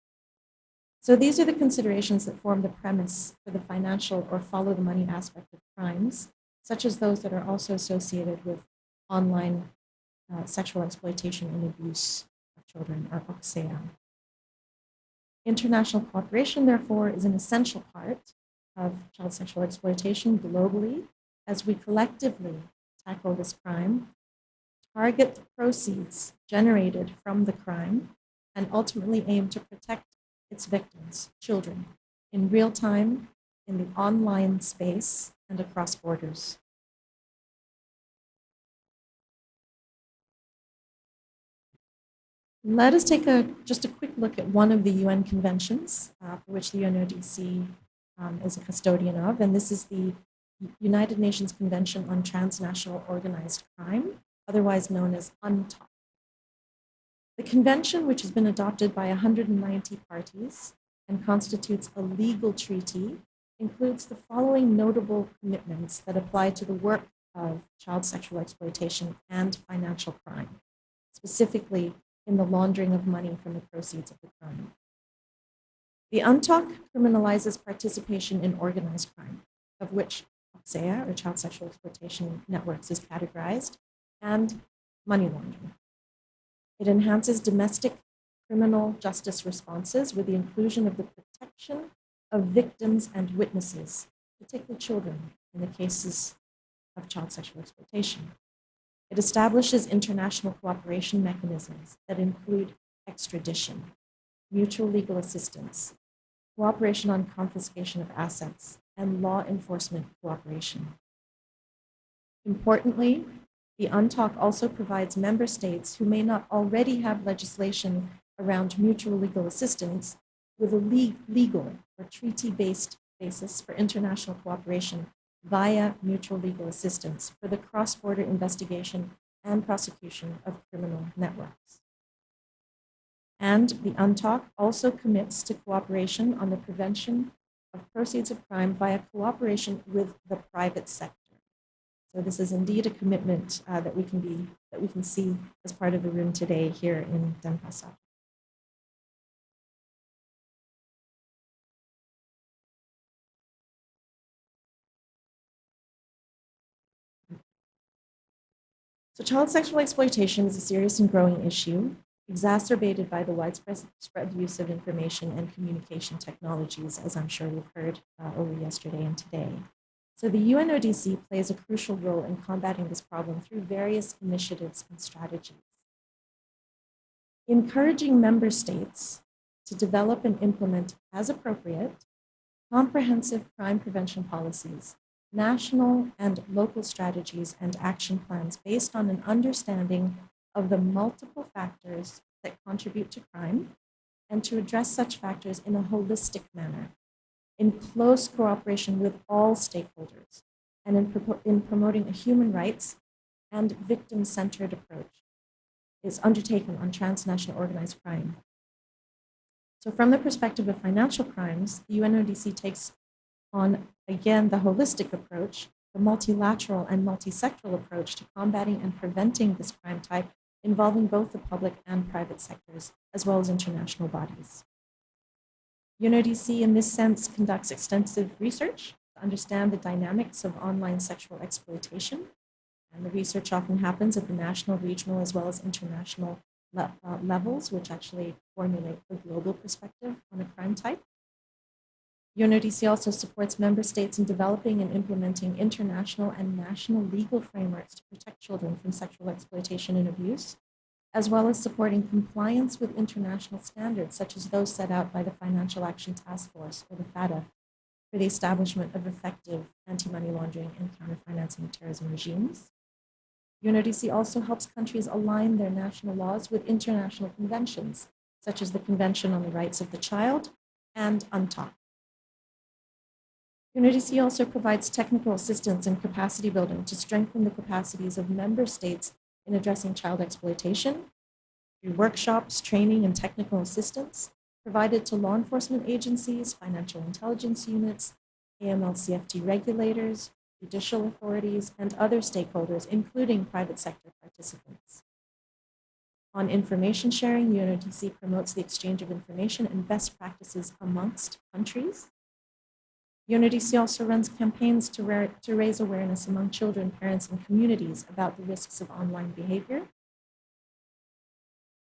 Speaker 4: So these are the considerations that form the premise for the financial or follow the money aspect of crimes, such as those that are also associated with online sexual exploitation and abuse of children, or Asean. International cooperation, therefore, is an essential part of child sexual exploitation globally as we collectively tackle this crime, target the proceeds generated from the crime, and ultimately aim to protect its victims, children, in real time, in the online space, and across borders. Let us take just a quick look at one of the UN conventions for which the UNODC is a custodian of, and this is the United Nations Convention on Transnational Organized Crime, otherwise known as UNTOC. The convention, which has been adopted by 190 parties and constitutes a legal treaty, includes the following notable commitments that apply to the work of child sexual exploitation and financial crime, specifically in the laundering of money from the proceeds of the crime. The UNTOC criminalizes participation in organized crime, of which CSEA, or child sexual exploitation networks, is categorized, and money laundering. It enhances domestic criminal justice responses with the inclusion of the protection of victims and witnesses, particularly children, in the cases of child sexual exploitation. It establishes international cooperation mechanisms that include extradition, mutual legal assistance, cooperation on confiscation of assets, and law enforcement cooperation. Importantly, the UNTOC also provides member states who may not already have legislation around mutual legal assistance with a legal or treaty-based basis for international cooperation via mutual legal assistance for the cross-border investigation and prosecution of criminal networks. And the UNTOC also commits to cooperation on the prevention of proceeds of crime via cooperation with the private sector. So this is indeed a commitment that we can see as part of the room today here in Denpasar. So child sexual exploitation is a serious and growing issue, exacerbated by the widespread use of information and communication technologies, as I'm sure we've heard over yesterday and today. So the UNODC plays a crucial role in combating this problem through various initiatives and strategies. Encouraging member states to develop and implement, as appropriate, comprehensive crime prevention policies, national and local strategies and action plans based on an understanding of the multiple factors that contribute to crime and to address such factors in a holistic manner, in close cooperation with all stakeholders, and in promoting a human rights and victim-centered approach is undertaken on transnational organized crime. So from the perspective of financial crimes, the UNODC takes on, again, the holistic approach, the multilateral and multisectoral approach to combating and preventing this crime type, involving both the public and private sectors, as well as international bodies. UNODC, in this sense, conducts extensive research to understand the dynamics of online sexual exploitation. And the research often happens at the national, regional, as well as international levels, which actually formulate the global perspective on a crime type. UNODC also supports member states in developing and implementing international and national legal frameworks to protect children from sexual exploitation and abuse, as well as supporting compliance with international standards, such as those set out by the Financial Action Task Force, or the FATF, for the establishment of effective anti-money laundering and counter-financing of terrorism regimes. UNODC also helps countries align their national laws with international conventions, such as the Convention on the Rights of the Child and UNTOC. UNODC also provides technical assistance and capacity building to strengthen the capacities of member states in addressing child exploitation through workshops, training, and technical assistance provided to law enforcement agencies, financial intelligence units, AML-CFT regulators, judicial authorities, and other stakeholders, including private sector participants. On information sharing, UNODC promotes the exchange of information and best practices amongst countries. UNODC also runs campaigns to raise awareness among children, parents, and communities about the risks of online behavior.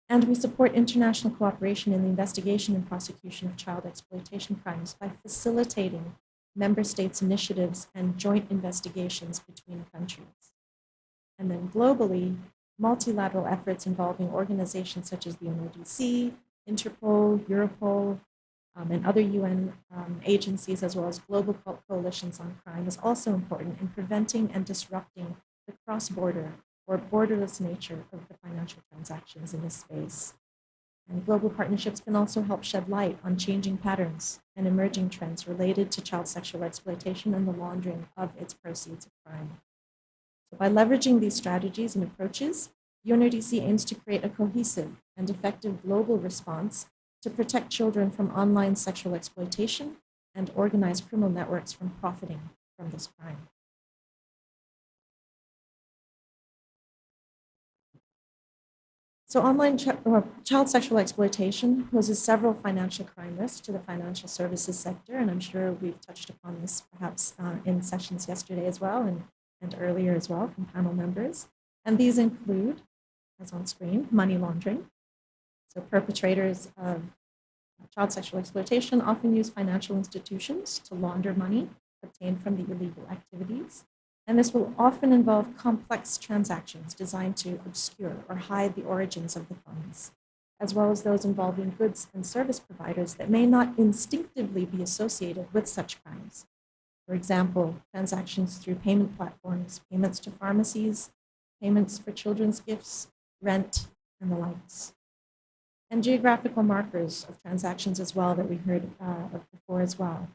Speaker 4: And we support international cooperation in the investigation and prosecution of child exploitation crimes by facilitating member states' initiatives and joint investigations between countries. And then globally, multilateral efforts involving organizations such as the UNODC, Interpol, Europol, and other UN agencies, as well as global coalitions on crime, is also important in preventing and disrupting the cross-border or borderless nature of the financial transactions in this space. And global partnerships can also help shed light on changing patterns and emerging trends related to child sexual exploitation and the laundering of its proceeds of crime. So by leveraging these strategies and approaches, UNODC aims to create a cohesive and effective global response to protect children from online sexual exploitation and organized criminal networks from profiting from this crime. So online child sexual exploitation poses several financial crime risks to the financial services sector, and I'm sure we've touched upon this perhaps in sessions yesterday as well and earlier as well from panel members. And these include, as on screen, money laundering. So perpetrators of child sexual exploitation often use financial institutions to launder money obtained from the illegal activities. And this will often involve complex transactions designed to obscure or hide the origins of the funds, as well as those involving goods and service providers that may not instinctively be associated with such crimes. For example, transactions through payment platforms, payments to pharmacies, payments for children's gifts, rent, and the likes. And geographical markers of transactions as well that we heard of before as well,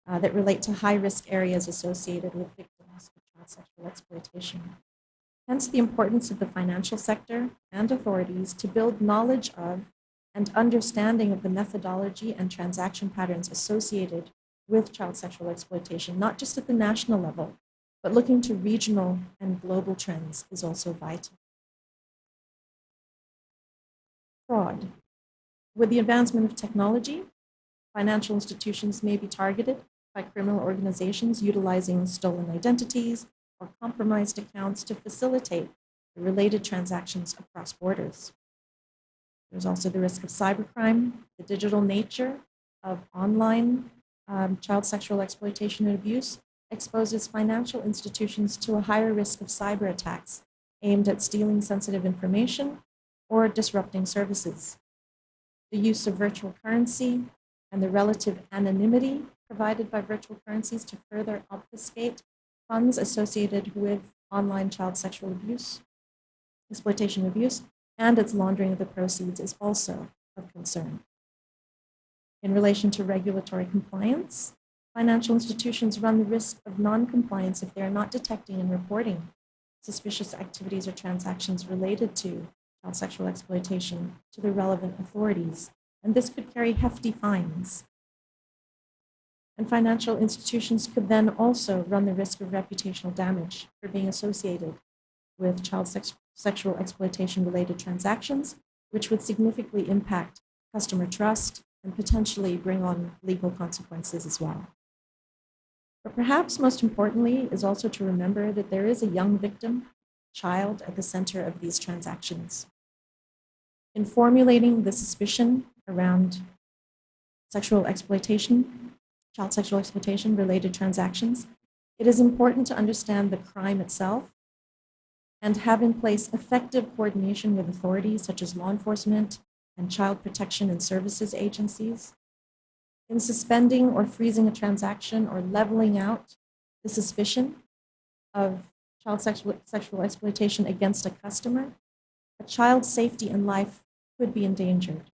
Speaker 4: that relate to high-risk areas associated with victims of child sexual exploitation. Hence the importance of the financial sector and authorities to build knowledge of and understanding of the methodology and transaction patterns associated with child sexual exploitation, not just at the national level, but looking to regional and global trends is also vital. Fraud. With the advancement of technology, financial institutions may be targeted by criminal organizations utilizing stolen identities or compromised accounts to facilitate the related transactions across borders. There's also the risk of cybercrime. The digital nature of online child sexual exploitation and abuse exposes financial institutions to a higher risk of cyber attacks aimed at stealing sensitive information or disrupting services. The use of virtual currency and the relative anonymity provided by virtual currencies to further obfuscate funds associated with online child sexual abuse, exploitation abuse, and its laundering of the proceeds is also of concern. In relation to regulatory compliance, financial institutions run the risk of non-compliance if they are not detecting and reporting suspicious activities or transactions related to child sexual exploitation to the relevant authorities, and this could carry hefty fines. And financial institutions could then also run the risk of reputational damage for being associated with child sexual exploitation related transactions, which would significantly impact customer trust and potentially bring on legal consequences as well. But perhaps most importantly is also to remember that there is a young victim, child, at the center of these transactions. In formulating the suspicion around sexual exploitation, child sexual exploitation related transactions, it is important to understand the crime itself and have in place effective coordination with authorities such as law enforcement and child protection and services agencies. In suspending or freezing a transaction or leveling out the suspicion of child sexual exploitation against a customer, a child's safety and life could be endangered.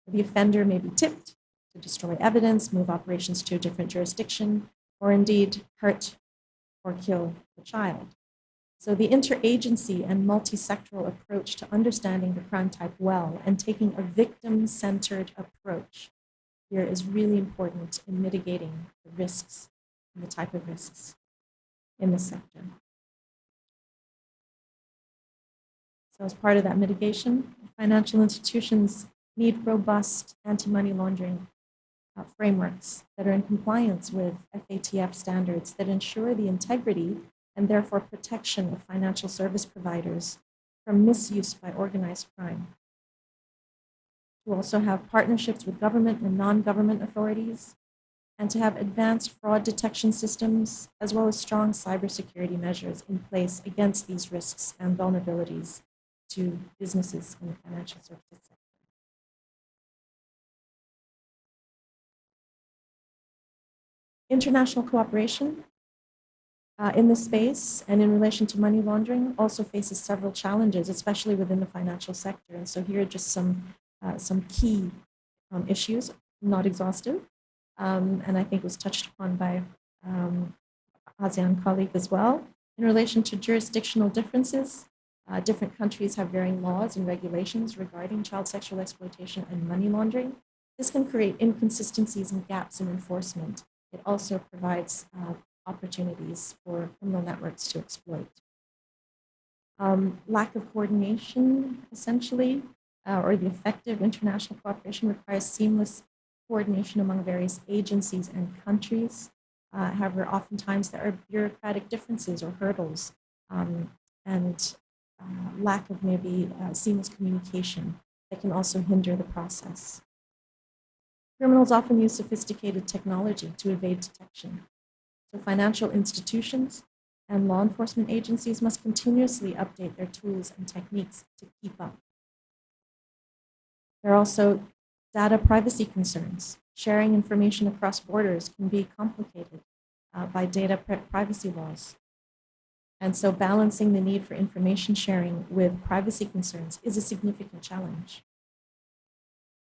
Speaker 4: The offender may be tipped to destroy evidence, move operations to a different jurisdiction, or indeed hurt or kill the child. So the interagency and multi-sectoral approach to understanding the crime type well and taking a victim-centered approach here is really important in mitigating the risks and the type of risks in this sector. So as part of that mitigation, financial institutions need robust anti-money laundering frameworks that are in compliance with FATF standards that ensure the integrity and therefore protection of financial service providers from misuse by organized crime. To also have partnerships with government and non-government authorities, and to have advanced fraud detection systems, as well as strong cybersecurity measures in place against these risks and vulnerabilities to businesses in the financial services sector. International cooperation in this space and in relation to money laundering also faces several challenges, especially within the financial sector. And so here are just some key issues, not exhaustive, and I think was touched upon by ASEAN colleague as well. In relation to jurisdictional differences, different countries have varying laws and regulations regarding child sexual exploitation and money laundering. This can create inconsistencies and gaps in enforcement. It also provides opportunities for criminal networks to exploit. Lack of coordination, essentially, or the effective international cooperation requires seamless coordination among various agencies and countries. However, oftentimes there are bureaucratic differences or hurdles and lack of maybe seamless communication that can also hinder the process. Criminals often use sophisticated technology to evade detection. So financial institutions and law enforcement agencies must continuously update their tools and techniques to keep up. There are also data privacy concerns. Sharing information across borders can be complicated by data privacy laws. And so balancing the need for information sharing with privacy concerns is a significant challenge.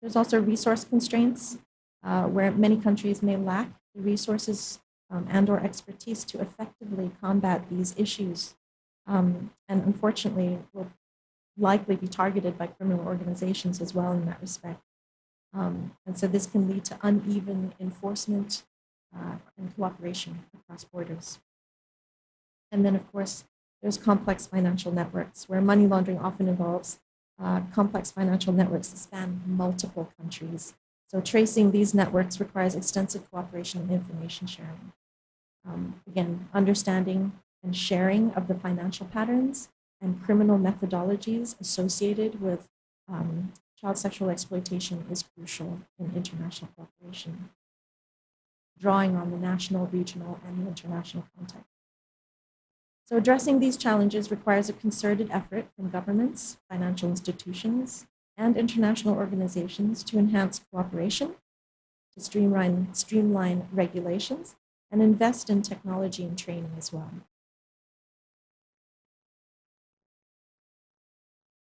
Speaker 4: There's also resource constraints where many countries may lack the resources and or expertise to effectively combat these issues. And unfortunately, will likely be targeted by criminal organizations as well in that respect. And so this can lead to uneven enforcement and cooperation across borders. And then, of course, there's complex financial networks where money laundering often involves complex financial networks that span multiple countries. So tracing these networks requires extensive cooperation and information sharing. Again, understanding and sharing of the financial patterns and criminal methodologies associated with child sexual exploitation is crucial in international cooperation, drawing on the national, regional, and the international context. So addressing these challenges requires a concerted effort from governments, financial institutions, and international organizations to enhance cooperation, to streamline regulations, and invest in technology and training as well.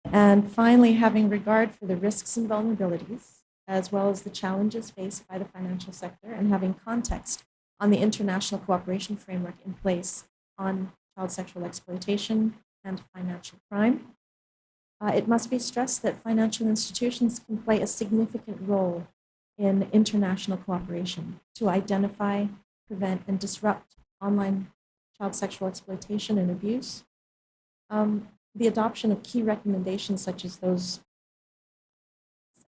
Speaker 4: And finally, having regard for the risks and vulnerabilities as well as the challenges faced by the financial sector, and having context on the international cooperation framework in place on child sexual exploitation and financial crime. It must be stressed that financial institutions can play a significant role in international cooperation to identify, prevent, and disrupt online child sexual exploitation and abuse. The adoption of key recommendations, such as those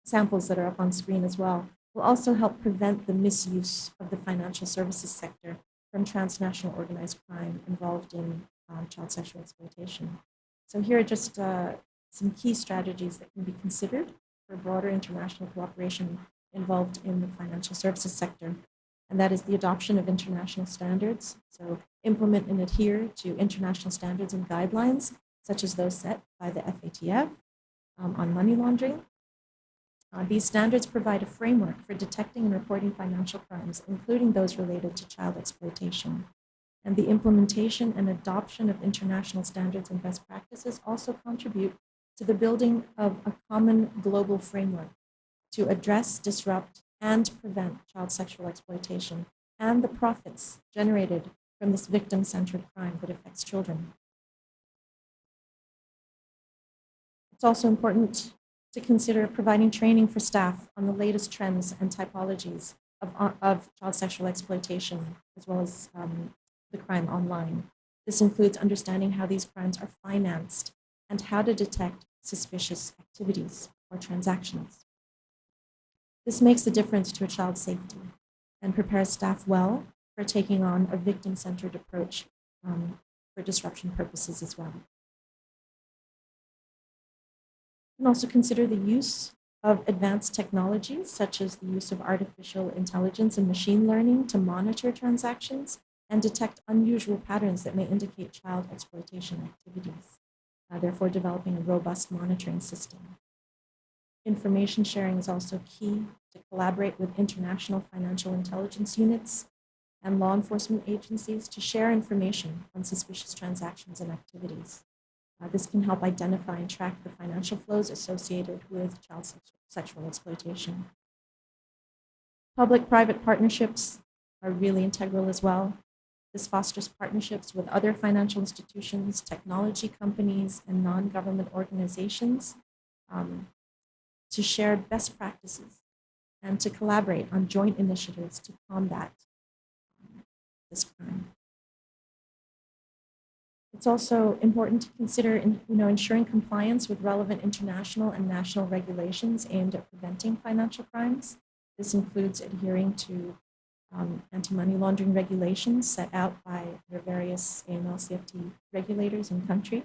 Speaker 4: samples that are up on screen as well, will also help prevent the misuse of the financial services sector from transnational organized crime involved in child sexual exploitation. So here are just some key strategies that can be considered for broader international cooperation involved in the financial services sector. And that is the adoption of international standards. So implement and adhere to international standards and guidelines, such as those set by the FATF on money laundering. These standards provide a framework for detecting and reporting financial crimes, including those related to child exploitation. And the implementation and adoption of international standards and best practices also contribute to the building of a common global framework to address, disrupt, and prevent child sexual exploitation and the profits generated from this victim-centered crime that affects children. It's also important to consider providing training for staff on the latest trends and typologies of child sexual exploitation, as well as the crime online. This includes understanding how these crimes are financed and how to detect suspicious activities or transactions. This makes a difference to a child's safety and prepares staff well for taking on a victim-centered approach for disruption purposes as well. You can also consider the use of advanced technologies, such as the use of artificial intelligence and machine learning to monitor transactions and detect unusual patterns that may indicate child exploitation activities, therefore developing a robust monitoring system. Information sharing is also key to collaborate with international financial intelligence units and law enforcement agencies to share information on suspicious transactions and activities. This can help identify and track the financial flows associated with child sexual exploitation. Public-private partnerships are really integral as well. This fosters partnerships with other financial institutions, technology companies, and non-government organizations to share best practices and to collaborate on joint initiatives to combat this crime. It's also important to consider ensuring compliance with relevant international and national regulations aimed at preventing financial crimes. This includes adhering to anti-money laundering regulations set out by the various AML-CFT regulators in country.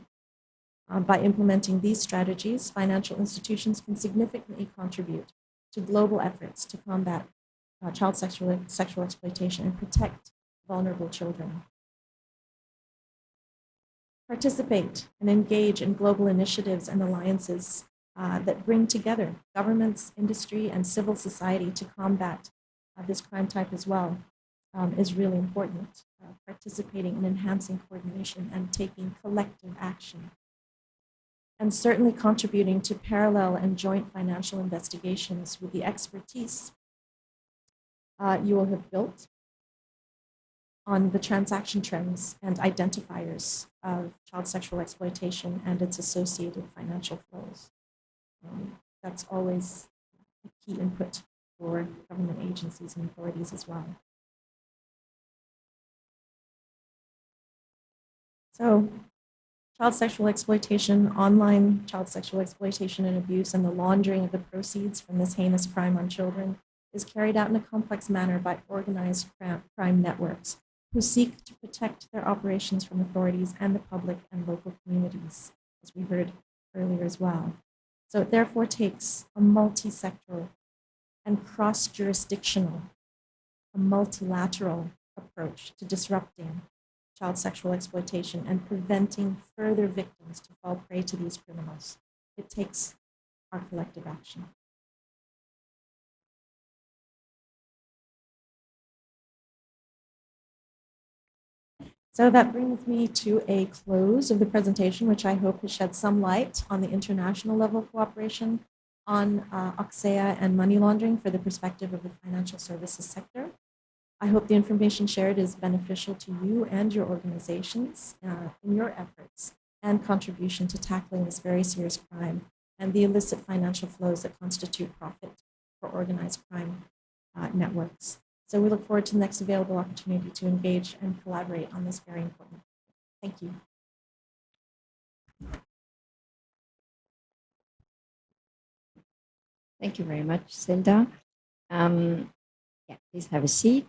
Speaker 4: By implementing these strategies, financial institutions can significantly contribute to global efforts to combat child sexual exploitation and protect vulnerable children. Participate and engage in global initiatives and alliances that bring together governments, industry, and civil society to combat this crime type as well is really important. Participating in enhancing coordination and taking collective action. And certainly contributing to parallel and joint financial investigations with the expertise you will have built on the transaction trends and identifiers of child sexual exploitation and its associated financial flows. That's always a key input for government agencies and authorities as well. So, child sexual exploitation, online child sexual exploitation and abuse, and the laundering of the proceeds from this heinous crime on children is carried out in a complex manner by organized crime networks who seek to protect their operations from authorities and the public and local communities, as we heard earlier as well. So it therefore takes a multi-sectoral and cross-jurisdictional, a multilateral approach to disrupting child sexual exploitation and preventing further victims to fall prey to these criminals. It takes our collective action. So that brings me to a close of the presentation, which I hope has shed some light on the international level of cooperation on Aksaya and money laundering for the perspective of the financial services sector. I hope the information shared is beneficial to you and your organizations in your efforts and contribution to tackling this very serious crime and the illicit financial flows that constitute profit for organized crime networks. So we look forward to the next available opportunity to engage and collaborate on this very important. Thank you.
Speaker 2: Thank you very much, Zelda. Yeah, please have a seat.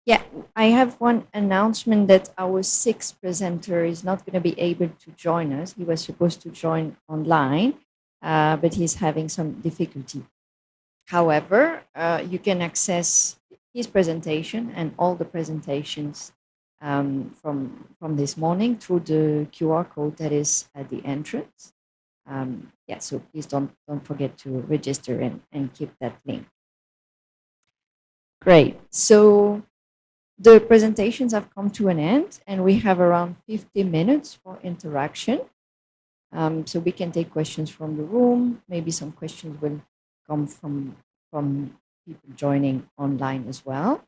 Speaker 2: Yeah, I have one announcement that our sixth presenter is not going to be able to join us. He was supposed to join online, but he's having some difficulty. However, you can access his presentation and all the presentations from this morning through the QR code that is at the entrance. Yeah, so please don't forget to register and keep that link. Great. So the presentations have come to an end, and we have around 50 minutes for interaction. So we can take questions from the room. Maybe some questions will come from people joining online as well.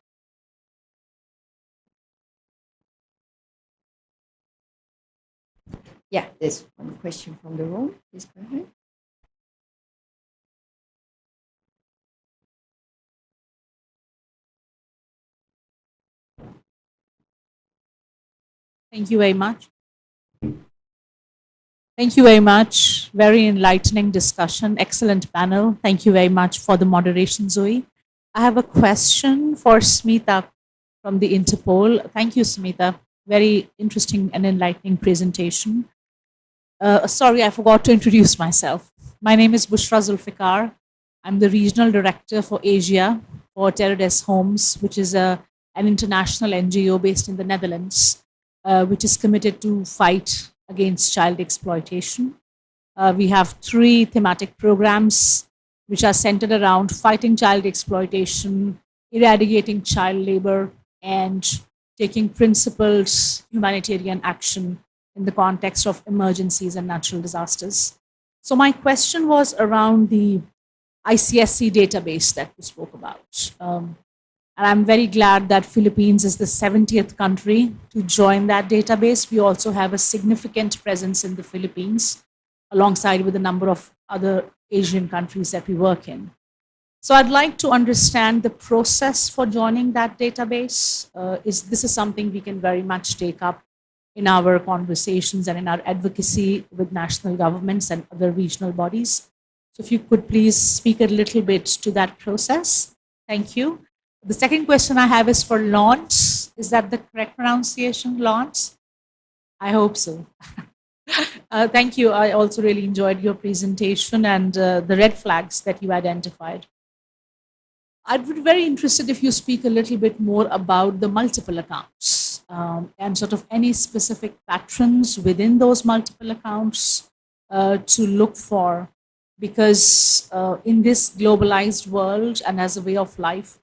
Speaker 2: Yeah, there's one question from the room. Please go ahead.
Speaker 5: Thank you very much. Thank you very much. Very enlightening discussion. Excellent panel. Thank you very much for the moderation, Zoe. I have a question for Smita from the Interpol. Thank you, Smita. Very interesting and enlightening presentation. Sorry, I forgot to introduce myself. My name is Bushra Zulfikar. I'm the Regional Director for Asia for Terrorist Homes, which is an international NGO based in the Netherlands, which is committed to fight against child exploitation. We have 3 thematic programs which are centered around fighting child exploitation, eradicating child labor, and taking principled humanitarian action in the context of emergencies and natural disasters. So my question was around the ICSC database that we spoke about. And I'm very glad that Philippines is the 70th country to join that database. We also have a significant presence in the Philippines, alongside with a number of other Asian countries that we work in. So I'd like to understand the process for joining that database. This is something we can very much take up in our conversations and in our advocacy with national governments and other regional bodies. So if you could please speak a little bit to that process. Thank you. The second question I have is for Lawrence. Is that the correct pronunciation, Lawrence? I hope so. Thank you. I also really enjoyed your presentation and the red flags that you identified. I'd be very interested if you speak a little bit more about the multiple accounts and sort of any specific patterns within those multiple accounts to look for, because in this globalized world and as a way of life,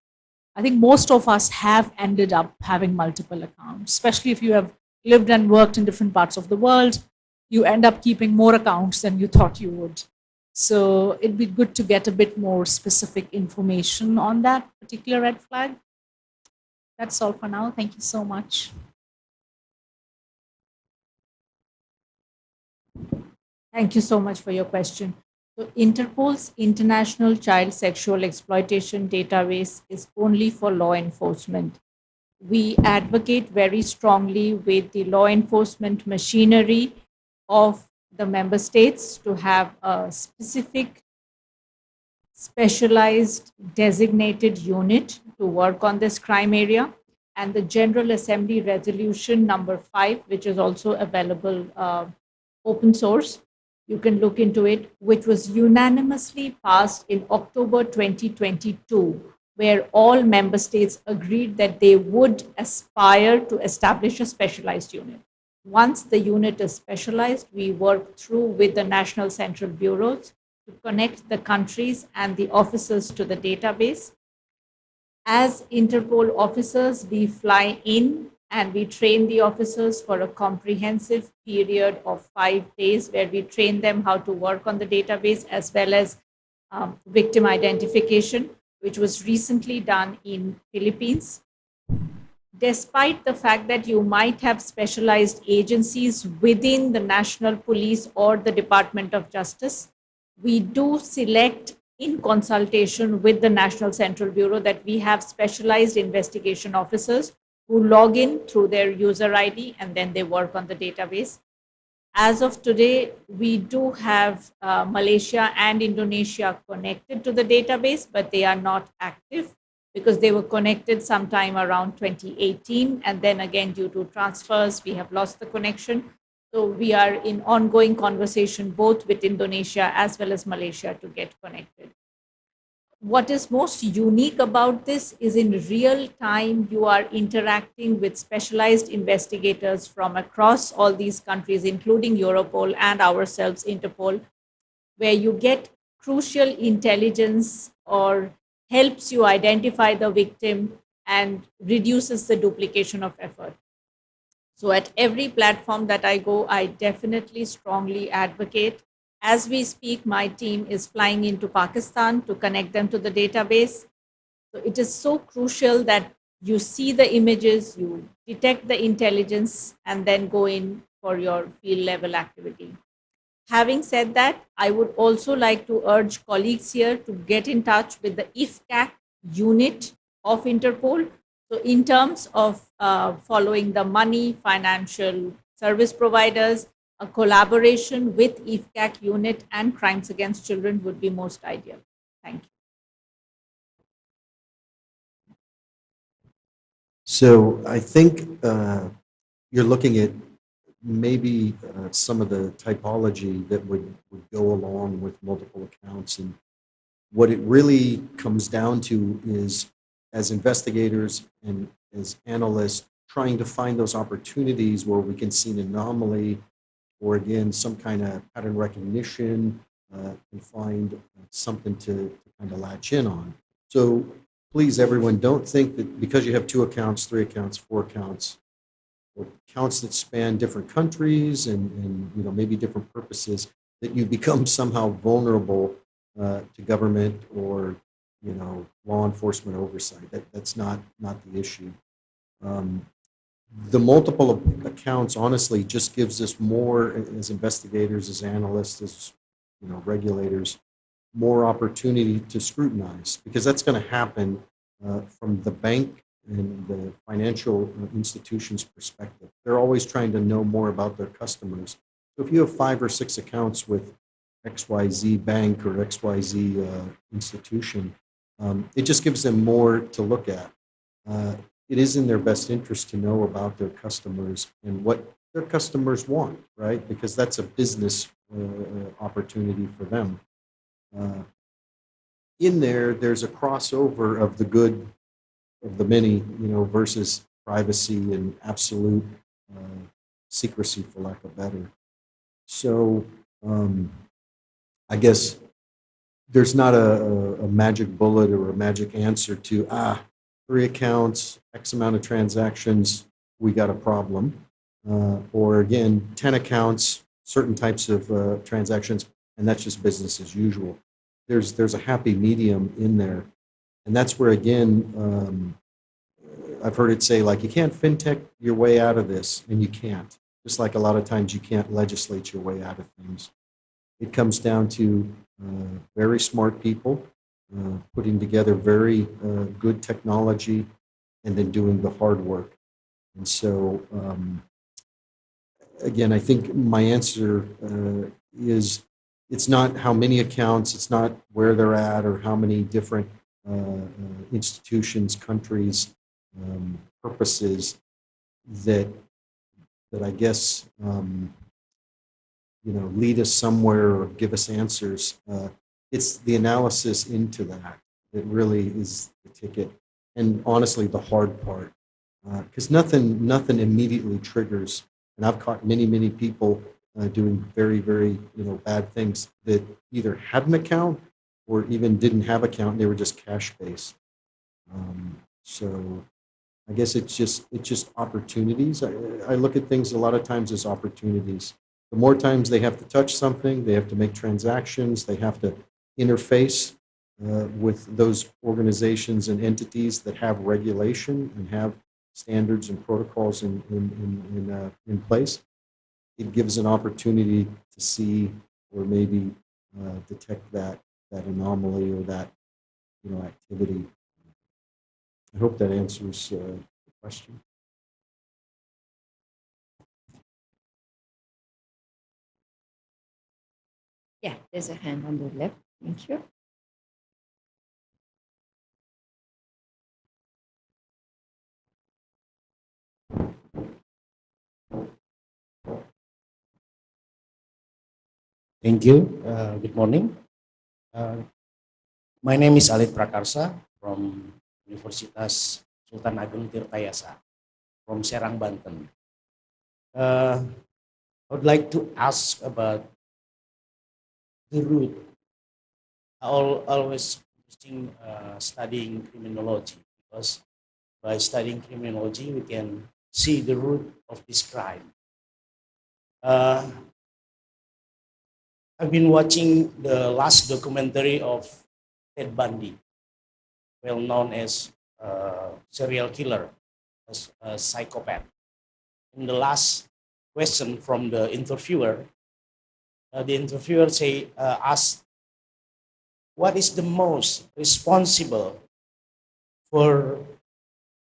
Speaker 5: I think most of us have ended up having multiple accounts, especially if you have lived and worked in different parts of the world. You end up keeping more accounts than you thought you would. So it'd be good to get a bit more specific information on that particular red flag. That's all for now. Thank you so much.
Speaker 6: Thank you so much for your question. So Interpol's International Child Sexual Exploitation Database is only for law enforcement. We advocate very strongly with the law enforcement machinery of the member states to have a specific, specialized, designated unit to work on this crime area. And the General Assembly Resolution number 5, which is also available open source, you can look into it, which was unanimously passed in October 2022, where all member states agreed that they would aspire to establish a specialized unit. Once the unit is specialized, we work through with the national central bureaus to connect the countries and the officers to the database. As Interpol officers, we fly in and we train the officers for a comprehensive period of 5 days where we train them how to work on the database as well as victim identification, which was recently done in Philippines. Despite the fact that you might have specialized agencies within the National Police or the Department of Justice, we do select in consultation with the National Central Bureau that we have specialized investigation officers who log in through their user ID and then they work on the database. As of today, we do have Malaysia and Indonesia connected to the database, but they are not active because they were connected sometime around 2018. And then again, due to transfers, we have lost the connection. So we are in ongoing conversation both with Indonesia as well as Malaysia to get connected. What is most unique about this is in real time, you are interacting with specialized investigators from across all these countries, including Europol and ourselves, Interpol, where you get crucial intelligence or helps you identify the victim and reduces the duplication of effort. So at every platform that I go, I definitely strongly advocate. As we speak, my team is flying into Pakistan to connect them to the database. So it is so crucial that you see the images, you detect the intelligence, and then go in for your field level activity. Having said that, I would also like to urge colleagues here to get in touch with the IFCAC unit of Interpol. So in terms of following the money, financial service providers, a collaboration with IFCAC unit and crimes against children would be most ideal. Thank you.
Speaker 1: So I think you're looking at maybe some of the typology that would go along with multiple accounts. And what it really comes down to is, as investigators and as analysts, trying to find those opportunities where we can see an anomaly or, again, some kind of pattern recognition and find something to kind of latch in on. So please, everyone, don't think that because you have 2 accounts, 3 accounts, 4 accounts, or accounts that span different countries and maybe different purposes, that you become somehow vulnerable to government or law enforcement oversight. That's not the issue. The multiple accounts, honestly, just gives us more, as investigators, as analysts, as regulators, more opportunity to scrutinize, because that's going to happen from the bank and the financial institutions' perspective. They're always trying to know more about their customers. So if you have 5 or 6 accounts with XYZ bank or XYZ institution, it just gives them more to look at. It is in their best interest to know about their customers and what their customers want, right? Because that's a business opportunity for them. In there's a crossover of the good of the many, versus privacy and absolute secrecy, for lack of better. So I guess there's not a magic bullet or a magic answer to 3 accounts, X amount of transactions, we got a problem. Or again, 10 accounts, certain types of transactions, and that's just business as usual. There's a happy medium in there. And that's where, again, I've heard it say, like, you can't fintech your way out of this, and you can't. Just like a lot of times you can't legislate your way out of things. It comes down to very smart people putting together very good technology and then doing the hard work. And so, again, I think my answer is, it's not how many accounts, it's not where they're at or how many different institutions, countries, purposes that I guess lead us somewhere or give us answers. It's the analysis into that really is the ticket, and honestly the hard part, because nothing immediately triggers. And I've caught many people doing very bad things that either had an account or even didn't have an account, and they were just cash based. So I guess it's just opportunities. I look at things a lot of times as opportunities. The more times they have to touch something, they have to make transactions, they have to interface with those organizations and entities that have regulation and have standards and protocols in place. It gives an opportunity to see or maybe detect that anomaly or that activity. I hope that answers the question.
Speaker 2: Yeah, there's a hand on the left. Thank you.
Speaker 7: Thank you. Good morning. Uh, my name is Alit Prakarsa from Universitas Sultan Ageng Tirtayasa from Serang, Banten. I would like to ask about the root. Always interesting studying criminology because by studying criminology we can see the root of this crime. I've been watching the last documentary of Ted Bundy, well known as serial killer, as a psychopath. In the last question from the interviewer asked, "What is the most responsible for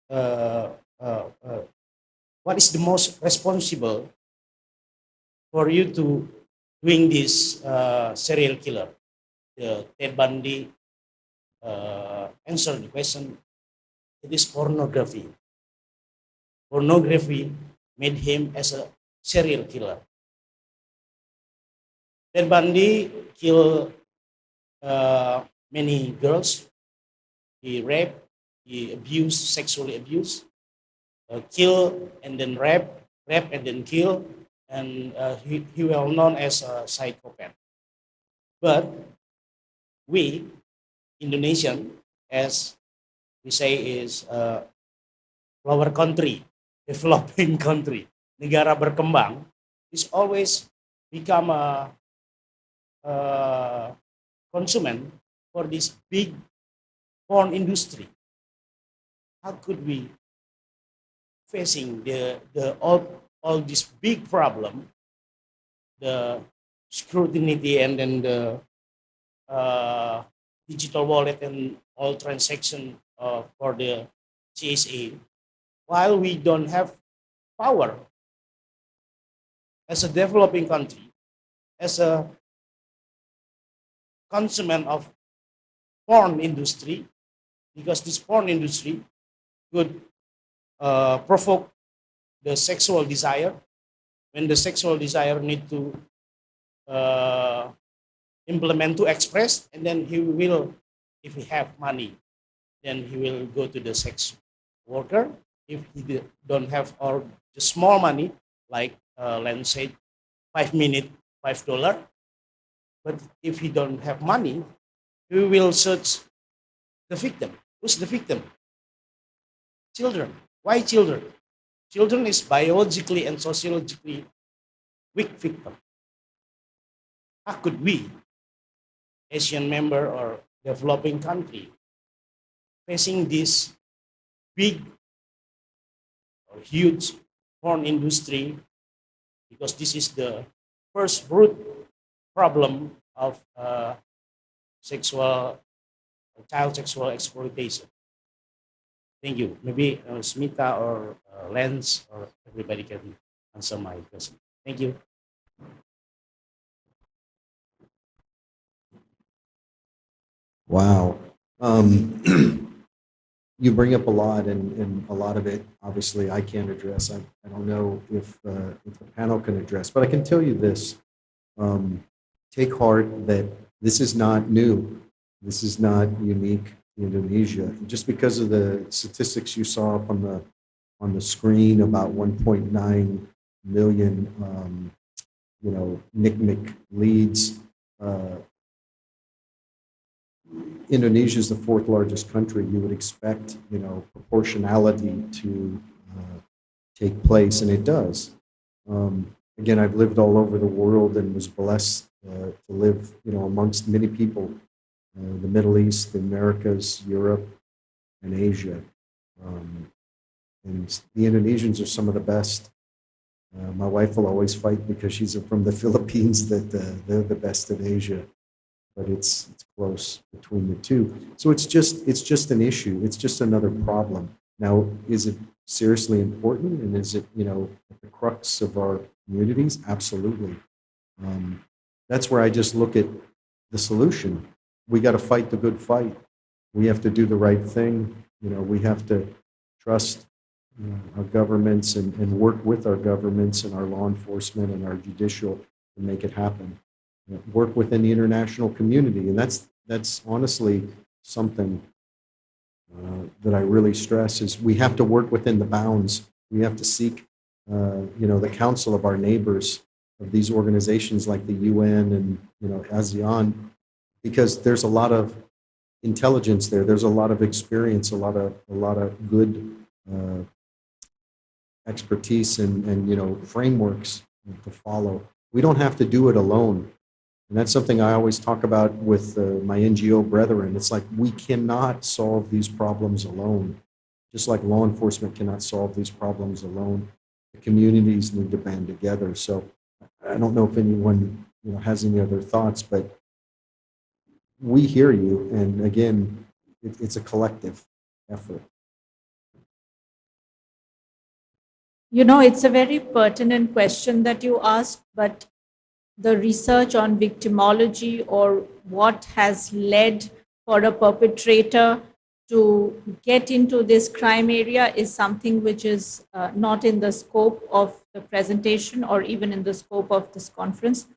Speaker 7: uh, uh, uh, what is the most responsible for you to doing this serial killer?" The Ted Bundy answered the question. It is pornography. Pornography made him as a serial killer. Ted Bundy killed many girls. He raped, he abused, sexually abused, kill and then rape and then kill, and he well known as a psychopath. But we, Indonesian, as we say, is flower country, developing country, negara berkembang, is always become a consumer for this big porn industry. How could we facing the all this big problem, the scrutiny and then the digital wallet and all transaction for the CSA, while we don't have power as a developing country, as a consumer of porn industry, because this porn industry could provoke the sexual desire. When the sexual desire need to implement to express, and then he will, if he have money, then he will go to the sex worker. If he don't have or the small money, like let's say 5 minutes, $5. But if he don't have money, he will search the victim. Who's the victim? Children. Why children? Children is biologically and sociologically weak victim. How could we, Asian member or developing country, facing this big or huge porn industry, because this is the first root problem of child sexual exploitation. Thank you. Maybe Smita or Lens or everybody can answer my question. Thank you.
Speaker 1: Wow. You bring up a lot, and a lot of it, obviously, I can't address. I don't know if the panel can address, but I can tell you this. Take heart that this is not new. This is not unique to Indonesia. Just because of the statistics you saw up on the screen about 1.9 million, NICMIC leads. Indonesia is the fourth largest country. You would expect, proportionality to take place, and it does. Again, I've lived all over the world and was blessed to live, amongst many people, the Middle East, the Americas, Europe, and Asia. And the Indonesians are some of the best. My wife will always fight because she's from the Philippines that they're the best in Asia, but it's close between the two. So it's just an issue. It's just another problem. Now, is it seriously important, and is it at the crux of our communities? Absolutely. That's where I just look at the solution. We got to fight the good fight. We have to do the right thing. We have to trust our governments and work with our governments and our law enforcement and our judicial to make it happen. Work within the international community, and that's honestly something that I really stress is we have to work within the bounds. We have to seek, the counsel of our neighbors, of these organizations like the UN and ASEAN, because there's a lot of intelligence there. There's a lot of experience, a lot of good expertise and frameworks to follow. We don't have to do it alone. And that's something I always talk about with my NGO brethren. It's like we cannot solve these problems alone. Just like law enforcement cannot solve these problems alone. The communities need to band together. So I don't know if anyone has any other thoughts, but we hear you. And again, it's a collective effort.
Speaker 6: It's a very pertinent question that you asked, but the research on victimology or what has led for a perpetrator to get into this crime area is something which is not in the scope of the presentation or even in the scope of this conference.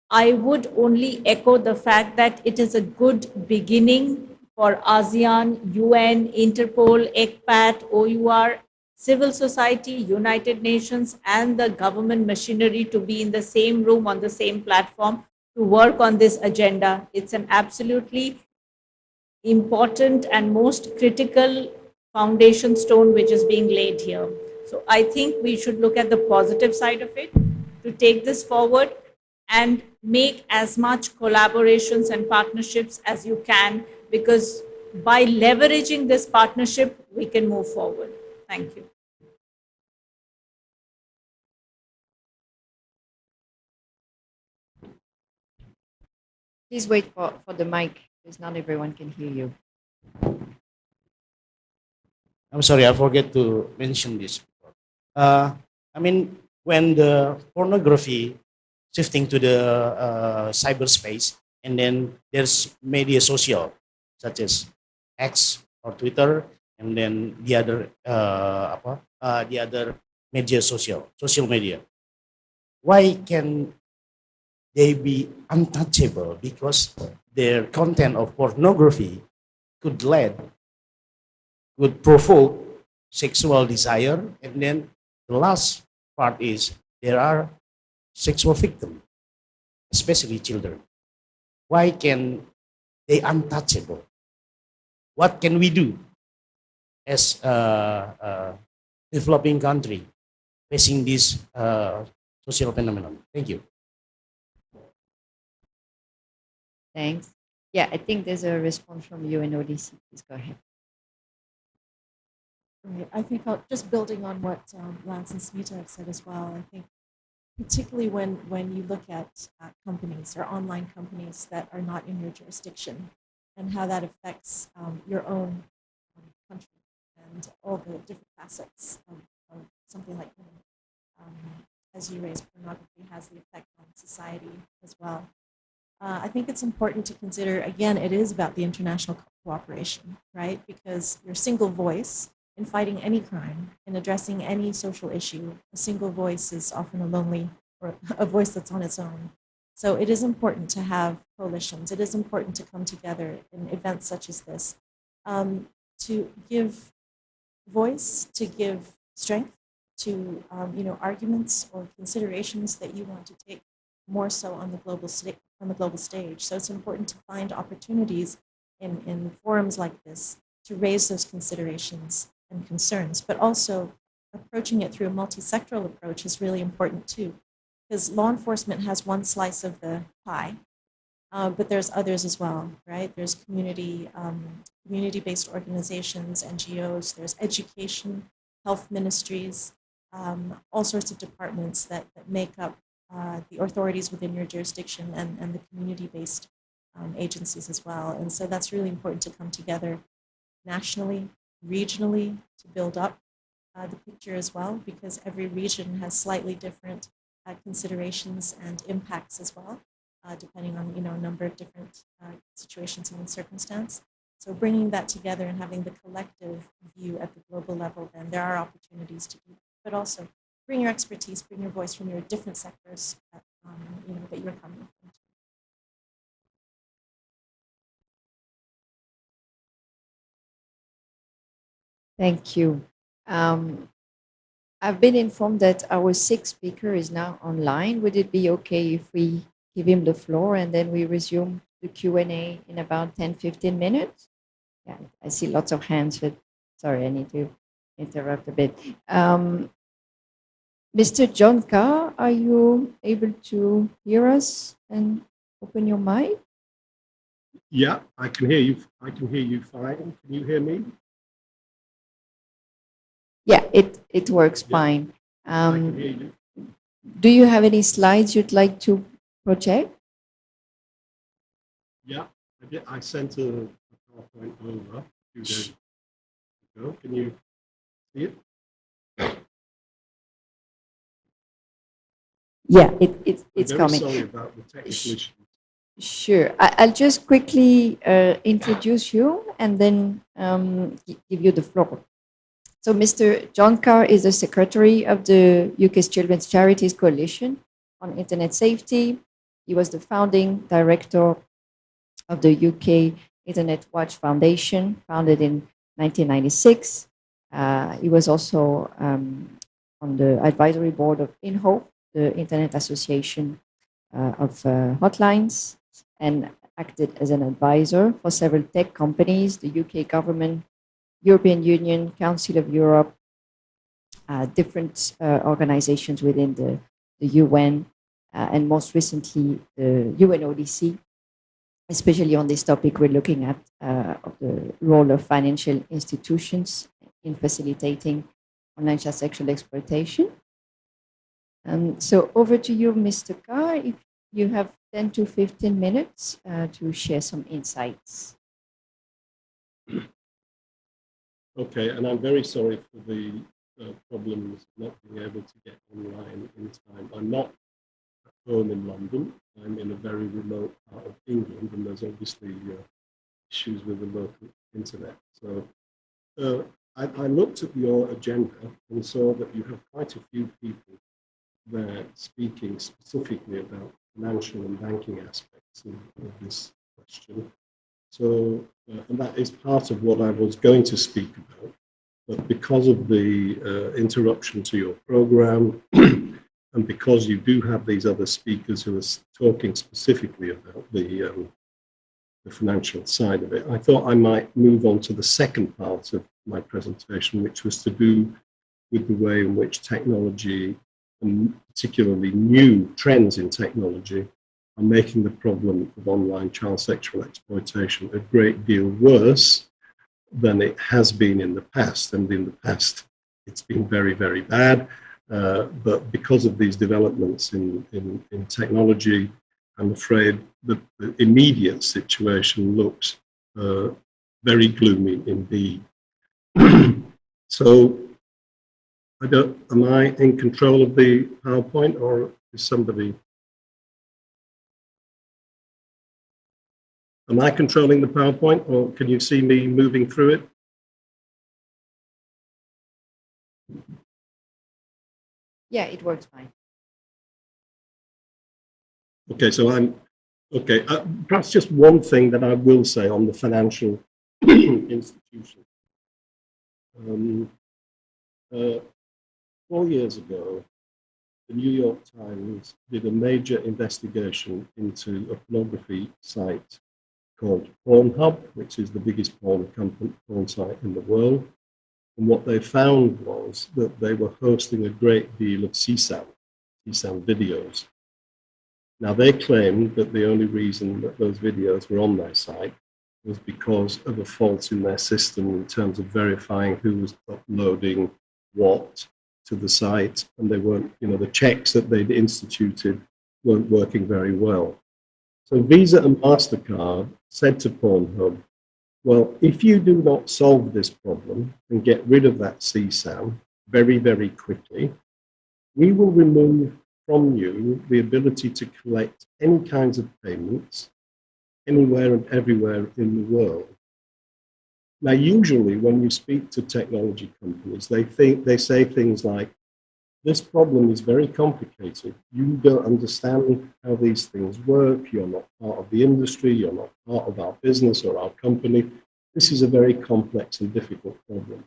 Speaker 6: I would only echo the fact that it is a good beginning for ASEAN, UN, Interpol, ECPAT, OUR, civil society, United Nations, and the government machinery to be in the same room on the same platform to work on this agenda. It's an absolutely important and most critical foundation stone which is being laid here. So I think we should look at the positive side of it to take this forward and make as much collaborations and partnerships as you can, because by leveraging this partnership, we can move forward. Thank you.
Speaker 2: Please wait for the mic, because not everyone can hear you.
Speaker 7: I'm sorry, I forget to mention this. When the pornography shifting to the cyberspace, and then there's media social, such as X or Twitter, and then the other media social media. Why can they be untouchable? Because their content of pornography could provoke sexual desire, and then the last part is there are sexual victims, especially children. Why can they untouchable? What can we do as a developing country facing this social phenomenon? Thank you.
Speaker 2: Thanks. Yeah, I think there's a response from UNODC. Please go ahead.
Speaker 4: Right. I think just building on what Lance and Smita have said as well, I think particularly when you look at companies or online companies that are not in your jurisdiction and how that affects your own country and all the different facets of something like as you raised, pornography has the effect on society as well. I think it's important to consider, again, it is about the international cooperation, right? Because your single voice in fighting any crime, in addressing any social issue, a single voice is often a lonely, or a voice that's on its own. So it is important to have coalitions. It is important to come together in events such as this to give voice, to give strength to arguments or considerations that you want to take more so on the global on the global stage. So it's important to find opportunities in forums like this to raise those considerations and concerns, but also approaching it through a multi-sectoral approach is really important too, because law enforcement has one slice of the pie, but there's others as well, right? There's community-based organizations, NGOs, there's education, health ministries, all sorts of departments that make up the authorities within your jurisdiction and the community-based agencies as well. And so that's really important to come together nationally, regionally, to build up the picture as well, because every region has slightly different considerations and impacts as well, depending on a number of different situations and circumstance. So bringing that together and having the collective view at the global level, then there are opportunities to do that. But also bring your expertise, bring your voice from your different sectors that, that you're coming from.
Speaker 2: Thank you. I've been informed that our sixth speaker is now online. Would it be okay if we give him the floor and then we resume the Q&A in about 10, 15 minutes? Yeah, I see lots of hands, but sorry, I need to interrupt a bit. Mr. John Carr, are you able to hear us and open your mic?
Speaker 8: Yeah, I can hear you. I can hear you fine. Can you hear me?
Speaker 2: Yeah, it works
Speaker 8: Yeah.
Speaker 2: fine.
Speaker 8: I can hear you.
Speaker 2: Do you have any slides you'd like to project?
Speaker 8: Yeah, I sent a PowerPoint over a few days ago. Can you see it?
Speaker 2: Yeah, it's
Speaker 8: I'm very
Speaker 2: coming.
Speaker 8: sorry about the technical issues.
Speaker 2: Sure. I'll just quickly introduce you and then give you the floor. So Mr. John Carr is the Secretary of the UK's Children's Charities Coalition on Internet Safety. He was the founding director of the UK Internet Watch Foundation, founded in 1996. He was also on the advisory board of InHope, the Internet Association of Hotlines, and acted as an advisor for several tech companies, the UK government, European Union, Council of Europe, different organizations within the UN, and most recently the UNODC. Especially on this topic, we're looking at of the role of financial institutions in facilitating online child sexual exploitation. So over to you, Mr. Carr, if you have 10 to 15 minutes to share some insights.
Speaker 8: Okay, and I'm very sorry for the problems not being able to get online in time. I'm not at home in London. I'm in a very remote part of England, and there's obviously issues with the local internet. So I looked at your agenda and saw that you have quite a few people there speaking specifically about financial and banking aspects of this question. So, and that is part of what I was going to speak about, but because of the interruption to your program, and because you do have these other speakers who are talking specifically about the financial side of it, I thought I might move on to the second part of my presentation, which was to do with the way in which technology, and particularly new trends in technology, are making the problem of online child sexual exploitation a great deal worse than it has been in the past. And in the past, it's been very, very bad. But because of these developments in technology, I'm afraid that the immediate situation looks very gloomy indeed. So, am I in control of the PowerPoint, or is somebody? Am I controlling the PowerPoint, or can you see me moving through it?
Speaker 2: Yeah, it works fine.
Speaker 8: Okay, so okay. Perhaps just one thing that I will say on the financial institution. 4 years ago, the New York Times did a major investigation into a pornography site called Pornhub, which is the biggest porn site in the world. And what they found was that they were hosting a great deal of CSAM videos. Now, they claimed that the only reason that those videos were on their site was because of a fault in their system in terms of verifying who was uploading what to the site, and they weren't, the checks that they'd instituted weren't working very well. So Visa and MasterCard said to Pornhub, well, if you do not solve this problem and get rid of that CSAM very, very quickly, we will remove from you the ability to collect any kinds of payments anywhere and everywhere in the world. Now, usually when you speak to technology companies, they say things like, this problem is very complicated. You don't understand how these things work. You're not part of the industry. You're not part of our business or our company. This is a very complex and difficult problem.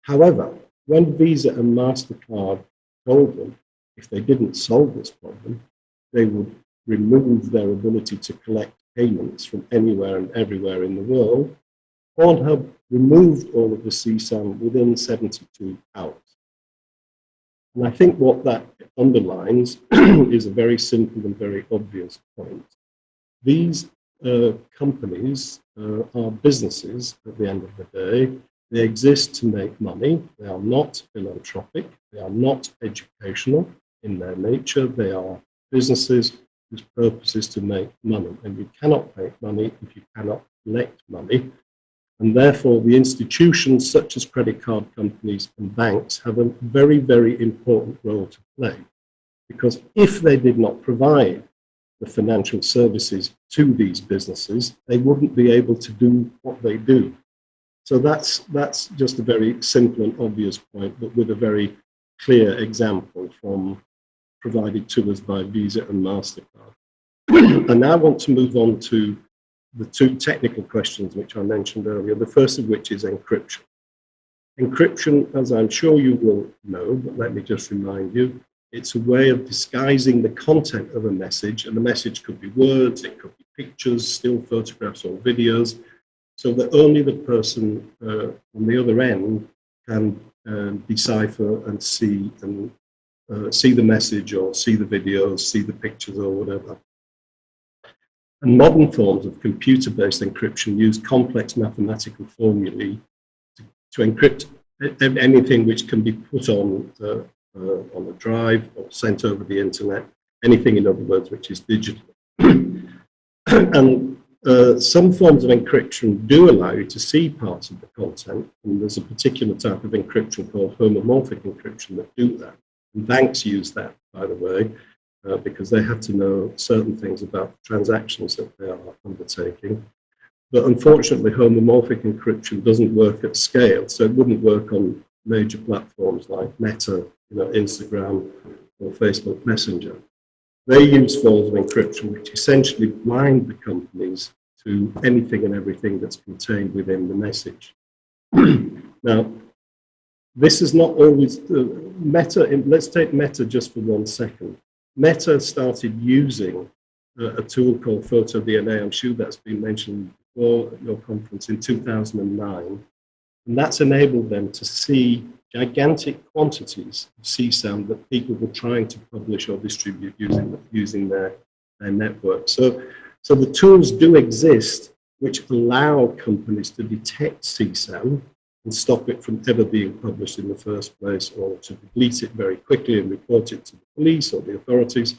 Speaker 8: However, when Visa and MasterCard told them if they didn't solve this problem, they would remove their ability to collect payments from anywhere and everywhere in the world, Pornhub removed all of the CSAM within 72 hours. And I think what that underlines is a very simple and very obvious point. These companies are businesses at the end of the day. They exist to make money. They are not philanthropic. They are not educational in their nature. They are businesses whose purpose is to make money. And you cannot make money if you cannot collect money. And therefore, the institutions such as credit card companies and banks have a very, very important role to play. Because if they did not provide the financial services to these businesses, they wouldn't be able to do what they do. So that's just a very simple and obvious point, but with a very clear example from provided to us by Visa and MasterCard. And now I want to move on to the two technical questions which I mentioned earlier, the first of which is encryption. Encryption, as I'm sure you will know, but let me just remind you, it's a way of disguising the content of a message, and the message could be words, it could be pictures, still photographs or videos, so that only the person on the other end can decipher and see the message or see the videos, see the pictures or whatever. And modern forms of computer-based encryption use complex mathematical formulae to encrypt anything which can be put on a drive or sent over the internet, anything, in other words, which is digital. And some forms of encryption do allow you to see parts of the content, and there's a particular type of encryption called homomorphic encryption that do that. And banks use that, by the way, because they have to know certain things about transactions that they are undertaking. But unfortunately, homomorphic encryption doesn't work at scale, so it wouldn't work on major platforms like Meta, Instagram, or Facebook Messenger. They use forms of encryption which essentially blind the companies to anything and everything that's contained within the message. Now, this is not always Meta. Let's take Meta just for 1 second. Meta started using a tool called PhotoDNA. I'm sure that's been mentioned before at your conference in 2009. And that's enabled them to see gigantic quantities of CSAM that people were trying to publish or distribute using their network. So the tools do exist which allow companies to detect CSAM and stop it from ever being published in the first place, or to delete it very quickly and report it to the police or the authorities.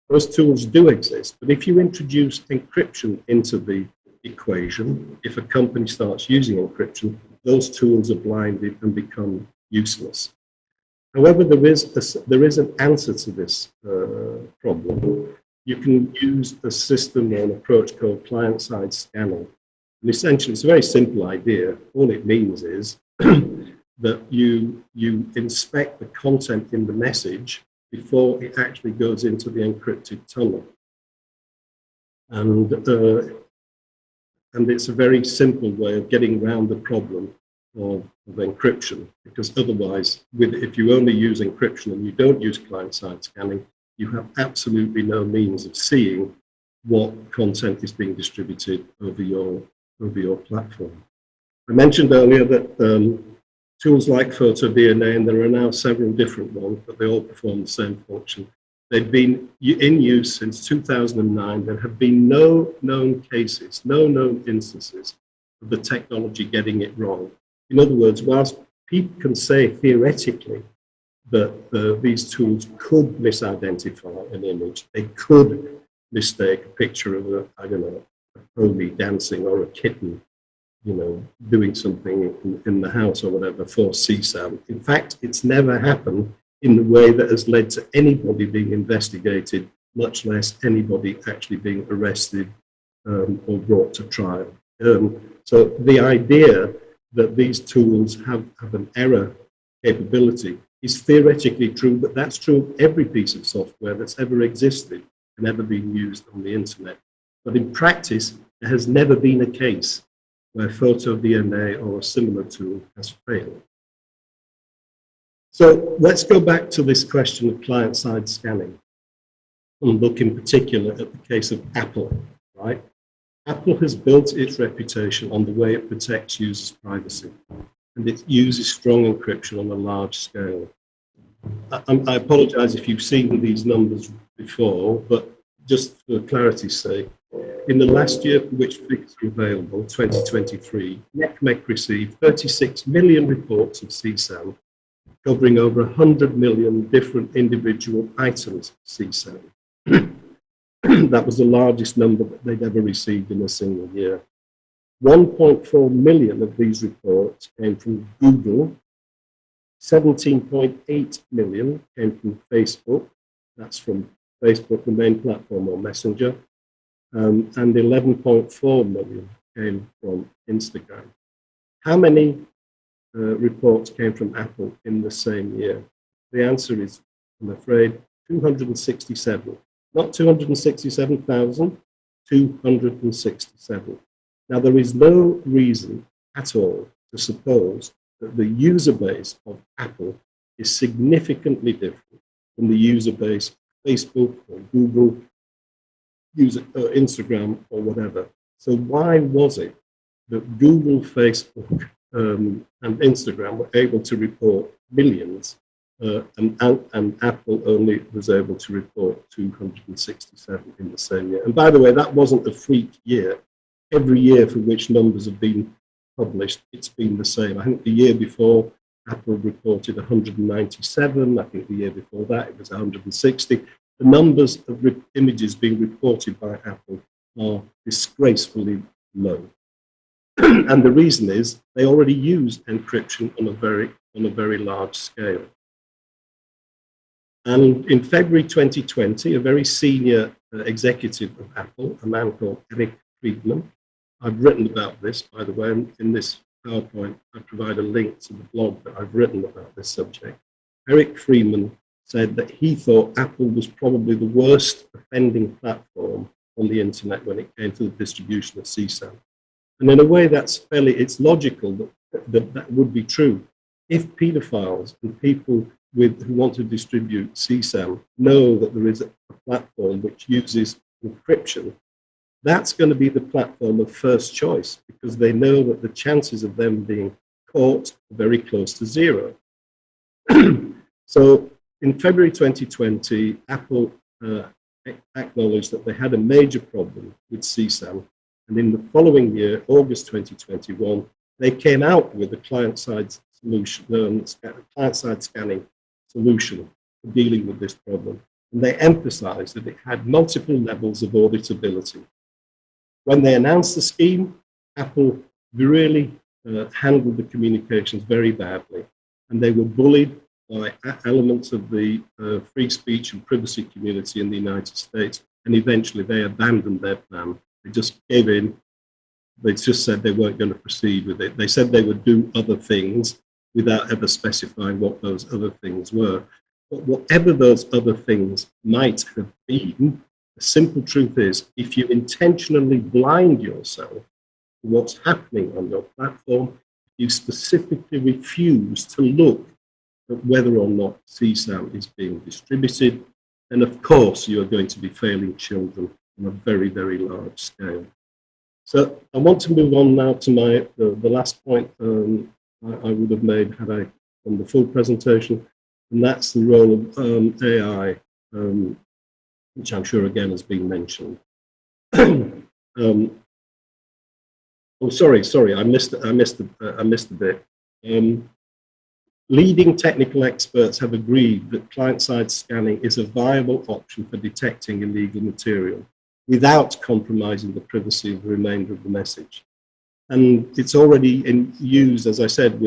Speaker 8: Those tools do exist, but if you introduce encryption into the equation, if a company starts using encryption, those tools are blinded and become useless. However, there is an answer to this problem. You can use a system or an approach called client-side scanning. And essentially, it's a very simple idea. All it means is that you inspect the content in the message before it actually goes into the encrypted tunnel. And it's a very simple way of getting around the problem of encryption, because otherwise, if you only use encryption and you don't use client-side scanning, you have absolutely no means of seeing what content is being distributed over your platform. I mentioned earlier that tools like PhotoDNA, and there are now several different ones, but they all perform the same function. They've been in use since 2009. There have been no known cases, no known instances of the technology getting it wrong. In other words, whilst people can say theoretically that these tools could misidentify an image, they could mistake a picture of a pony dancing or a kitten, doing something in the house or whatever for CSAM. In fact, it's never happened in the way that has led to anybody being investigated, much less anybody actually being arrested or brought to trial. So the idea that these tools have an error capability is theoretically true, but that's true of every piece of software that's ever existed and ever been used on the internet. But in practice, there has never been a case where PhotoDNA or a similar tool has failed. So let's go back to this question of client-side scanning and look in particular at the case of Apple, right? Apple has built its reputation on the way it protects users' privacy, and it uses strong encryption on a large scale. I apologize if you've seen these numbers before, but just for clarity's sake, in the last year for which figures are available, 2023, NECMEC received 36 million reports of CSAM, covering over 100 million different individual items of CSAM. That was the largest number that they'd ever received in a single year. 1.4 million of these reports came from Google, 17.8 million came from Facebook, that's from Facebook, the main platform, or Messenger, and 11.4 million came from Instagram. How many reports came from Apple in the same year? The answer is, I'm afraid, 267. Not 267,000, 267. Now, there is no reason at all to suppose that the user base of Apple is significantly different from the user base of Facebook or Google, Instagram or whatever. So why was it that Google, Facebook, and Instagram were able to report millions and Apple only was able to report 267 in the same year? And by the way, that wasn't a freak year. Every year for which numbers have been published, it's been the same. I think the year before, Apple reported 197. I think the year before that, it was 160. The numbers of images being reported by Apple are disgracefully low. And the reason is they already use encryption on a very large scale. And in February 2020, a very senior executive of Apple, a man called Eric Friedman, I've written about this, by the way, in this PowerPoint, I provide a link to the blog that I've written about this subject. Eric Friedman said that he thought Apple was probably the worst offending platform on the internet when it came to the distribution of CSAM. And in a way, it's logical that would be true. If pedophiles and people who want to distribute CSAM know that there is a platform which uses encryption, that's going to be the platform of first choice because they know that the chances of them being caught are very close to zero. So in February 2020, Apple acknowledged that they had a major problem with CSAM. And in the following year, August 2021, they came out with a client-side solution, client-side scanning solution for dealing with this problem. And they emphasized that it had multiple levels of auditability. When they announced the scheme, Apple really handled the communications very badly. And they were bullied by elements of the free speech and privacy community in the United States. And eventually they abandoned their plan. They just gave in. They just said they weren't going to proceed with it. They said they would do other things without ever specifying what those other things were. But whatever those other things might have been, the simple truth is, if you intentionally blind yourself to what's happening on your platform, you specifically refuse to look at whether or not CSAM is being distributed. And of course, you are going to be failing children on a very, very large scale. So I want to move on now to the last point I would have made had I done the full presentation, and that's the role of AI, which I'm sure again has been mentioned. Oh, sorry, I missed a bit. Leading technical experts have agreed that client-side scanning is a viable option for detecting illegal material without compromising the privacy of the remainder of the message. And it's already in use, as I said,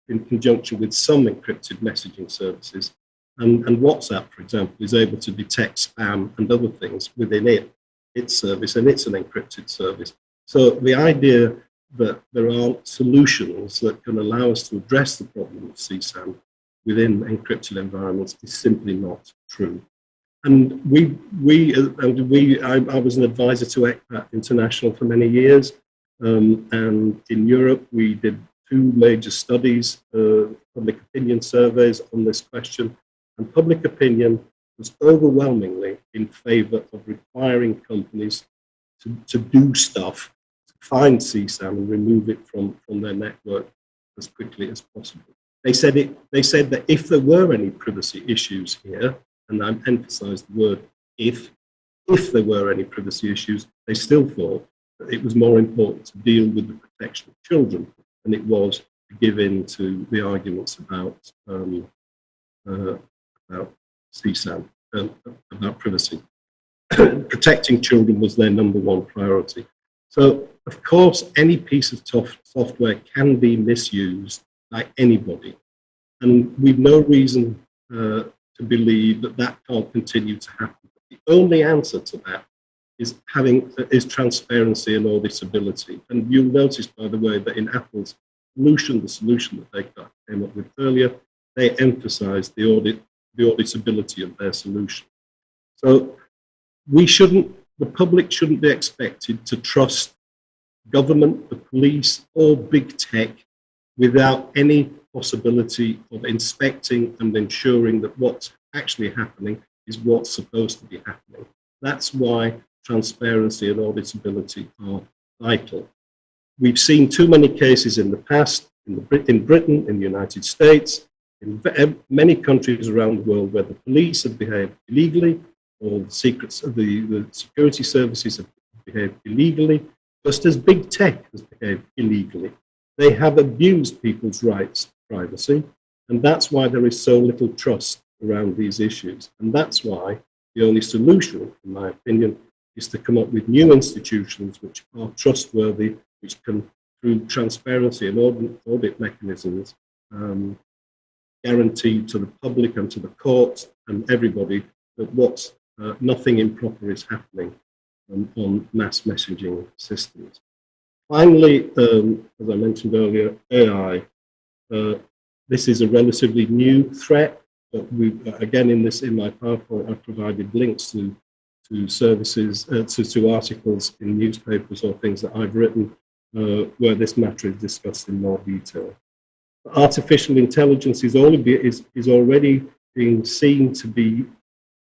Speaker 8: in conjunction with some encrypted messaging services. And WhatsApp, for example, is able to detect spam and other things within its service, and it's an encrypted service. So the idea that there aren't solutions that can allow us to address the problem of CSAM within encrypted environments is simply not true. And I was an advisor to ECPAT International for many years, and in Europe we did 2 major studies, public opinion surveys on this question, and public opinion was overwhelmingly in favor of requiring companies to do stuff, to find CSAM and remove it from their network as quickly as possible. They said that if there were any privacy issues here, and I emphasize the word if there were any privacy issues, they still thought that it was more important to deal with the protection of children than it was to give in to the arguments about CSAM, about privacy. Protecting children was their #1 priority. So, of course, any piece of software can be misused by anybody. And we've no reason to believe that that can't continue to happen. The only answer to that is transparency and auditability. And you'll notice, by the way, that in Apple's solution, the solution that they came up with earlier, they emphasized the auditability of their solution. So the public shouldn't be expected to trust government, the police, or big tech without any possibility of inspecting and ensuring that what's actually happening is what's supposed to be happening. That's why transparency and auditability are vital. We've seen too many cases in the past, in Britain, in the United States, in many countries around the world where the police have behaved illegally, or the security services have behaved illegally, just as big tech has behaved illegally. They have abused people's rights to privacy, and that's why there is so little trust around these issues. And that's why the only solution, in my opinion, is to come up with new institutions which are trustworthy, which can, through transparency and audit mechanisms, guarantee to the public and to the courts and everybody that nothing improper is happening on mass messaging systems. Finally, as I mentioned earlier, AI. This is a relatively new threat, but again, in my PowerPoint, I've provided links to services, to articles in newspapers or things that I've written where this matter is discussed in more detail. Artificial intelligence is already being seen to be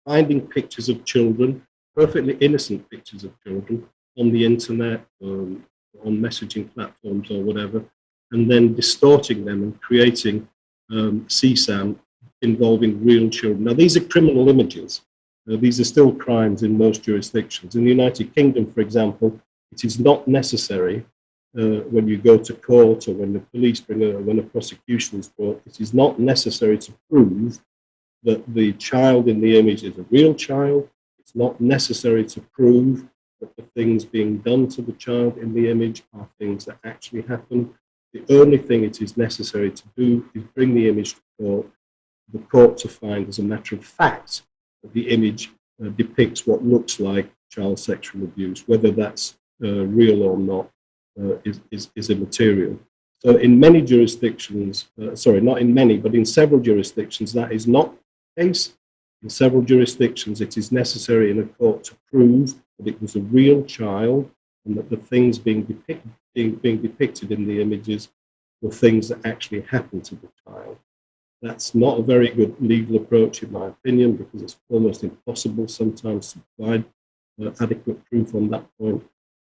Speaker 8: finding pictures of children, perfectly innocent pictures of children, on the internet, on messaging platforms or whatever, and then distorting them and creating CSAM involving real children. Now, these are criminal images. These are still crimes in most jurisdictions. In the United Kingdom, for example, it is not necessary when you go to court or when the police when a prosecution is brought, it is not necessary to prove that the child in the image is a real child. It's not necessary to prove that the things being done to the child in the image are things that actually happen. The only thing it is necessary to do is bring the image to court, the court to find as a matter of fact that the image depicts what looks like child sexual abuse. Whether that's real or not is immaterial. So in many jurisdictions, sorry, not in many, but in several jurisdictions, that is not the case. In several jurisdictions, it is necessary in a court to prove that it was a real child and that the things being depicted in the images for things that actually happen to the child. That's not a very good legal approach, in my opinion, because it's almost impossible sometimes to provide adequate proof on that point.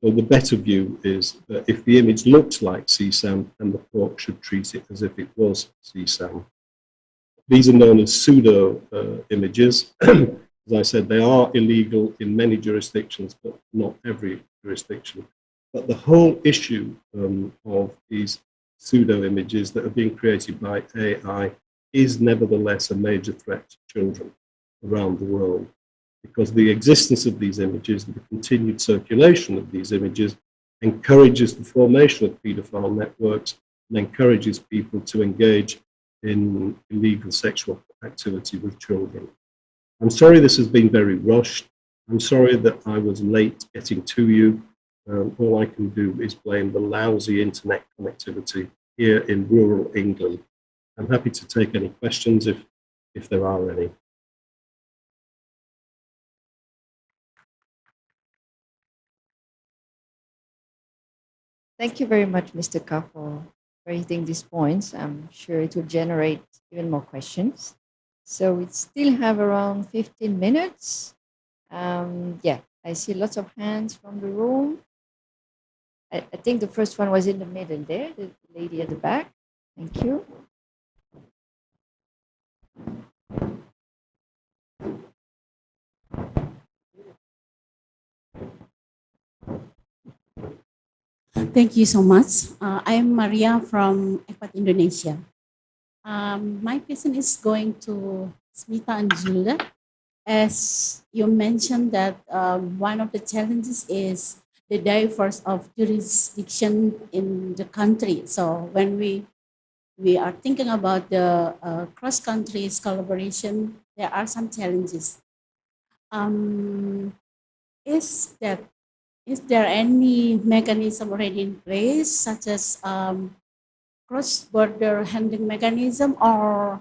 Speaker 8: So the better view is that if the image looks like CSAM, then the court should treat it as if it was CSAM. These are known as pseudo images. As I said, they are illegal in many jurisdictions, but not every jurisdiction. But the whole issue of these pseudo images that are being created by AI is nevertheless a major threat to children around the world, because the existence of these images and the continued circulation of these images encourages the formation of paedophile networks and encourages people to engage in illegal sexual activity with children. I'm sorry this has been very rushed. I'm sorry that I was late getting to you. All I can do is blame the lousy internet connectivity here in rural England. I'm happy to take any questions if there are any.
Speaker 2: Thank you very much, Mr. Ka, for raising these points. I'm sure it will generate even more questions. So we still have around 15 minutes. Yeah, I see lots of hands from the room. I think the first one was in the middle there, the lady at the back. Thank you.
Speaker 9: Thank you so much. I'm Maria from Ekpat, Indonesia. My question is going to Smita and Julia. As you mentioned that one of the challenges is the diverse of jurisdiction in the country. So when we are thinking about the cross-country collaboration, there are some challenges. Is there any mechanism already in place, such as cross-border handling mechanism or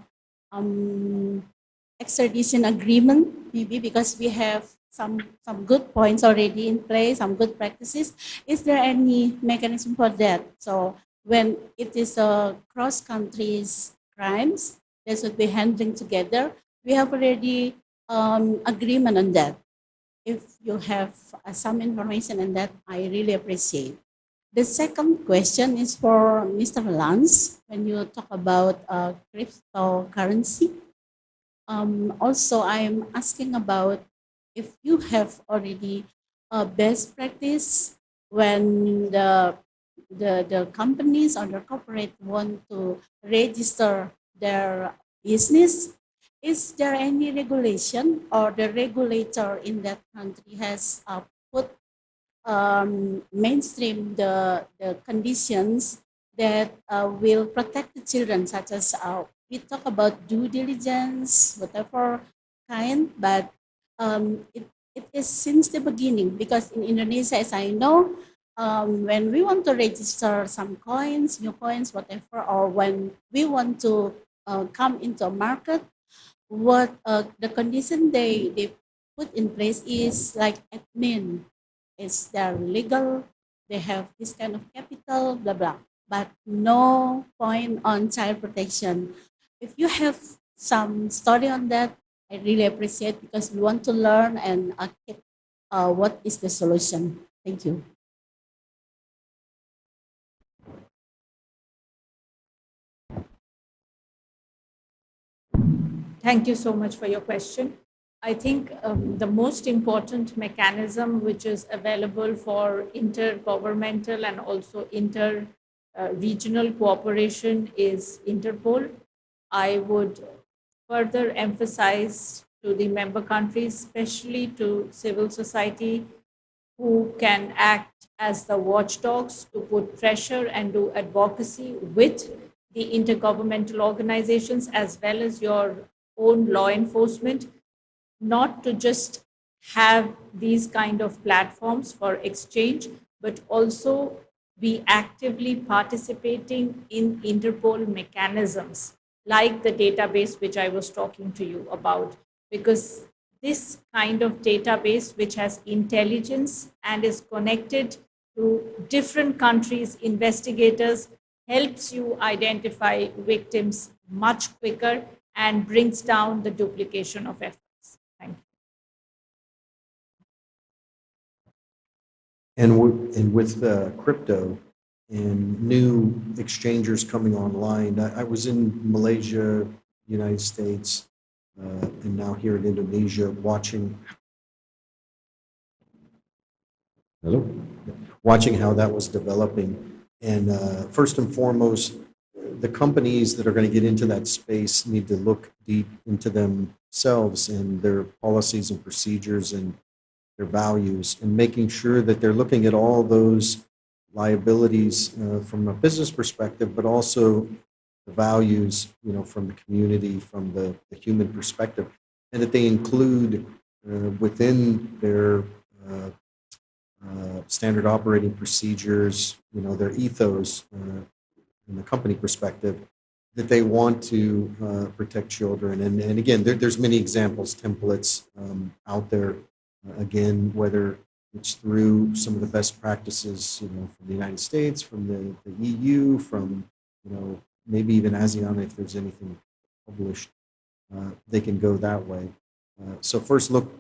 Speaker 9: extradition agreement? Maybe because we have some good points already in place, some good practices. Is there any mechanism for that? So when it is a cross-country crimes, they should be handling together. We have already agreement on that. If you have some information on that, I really appreciate. The second question is for Mr. Lance. When you talk about cryptocurrency, also I'm asking about if you have already a best practice when the companies or the corporate want to register their business. Is there any regulation or the regulator in that country has put mainstream the conditions that will protect the children, such as we talk about due diligence, whatever kind, but it is since the beginning, because in Indonesia, as I know, when we want to register some coins, new coins, whatever, or when we want to come into a market, what the condition they put in place is like admin. It's they're legal, they have this kind of capital, blah blah, but no point on child protection. If you have some story on that, I really appreciate, because we want to learn and keep what is the solution. Thank you.
Speaker 6: Thank you so much for your question. I think the most important mechanism which is available for intergovernmental and also inter-regional cooperation is Interpol. I would further emphasize to the member countries, especially to civil society, who can act as the watchdogs to put pressure and do advocacy with the intergovernmental organizations as well as your own law enforcement, not to just have these kind of platforms for exchange, but also be actively participating in Interpol mechanisms like the database which I was talking to you about, because this kind of database which has intelligence and is connected to different countries' investigators helps you identify victims much quicker and brings down the duplication of efforts. Thank you.
Speaker 1: And with crypto and new exchangers coming online, I was in Malaysia, United States, and now here in Indonesia, watching how that was developing. And first and foremost, the companies that are going to get into that space need to look deep into themselves and their policies and procedures and their values, and making sure that they're looking at all those liabilities from a business perspective, but also the values, from the community, from the human perspective, and that they include within their standard operating procedures, their ethos in the company perspective, that they want to protect children. And again, there's many examples, templates out there. Again, whether it's through some of the best practices, from the United States, from the EU, from, maybe even ASEAN, if there's anything published, they can go that way. So first, look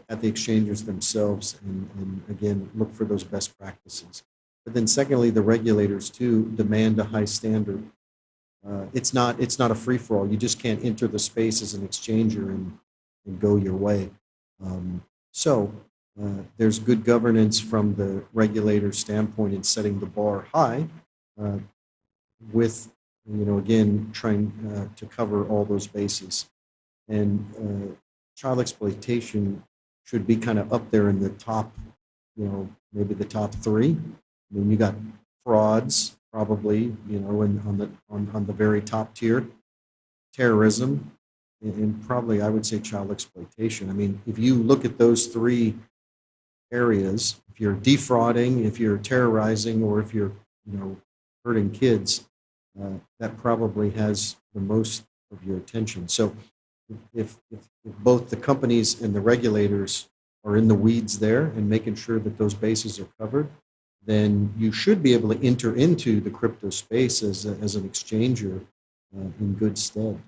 Speaker 1: at the exchangers themselves, and again, look for those best practices. But then secondly, the regulators too demand a high standard. It's not a free-for-all. You just can't enter the space as an exchanger and go your way. So there's good governance from the regulator standpoint in setting the bar high with, again, trying to cover all those bases. And child exploitation should be kind of up there in the top, maybe the top three. I mean, you got frauds probably, on the very top tier, terrorism, and probably I would say child exploitation. I mean, if you look at those three areas, if you're defrauding, if you're terrorizing, or if you're, hurting kids, that probably has the most of your attention. So if both the companies and the regulators are in the weeds there and making sure that those bases are covered, then you should be able to enter into the crypto space as an exchanger in good stead.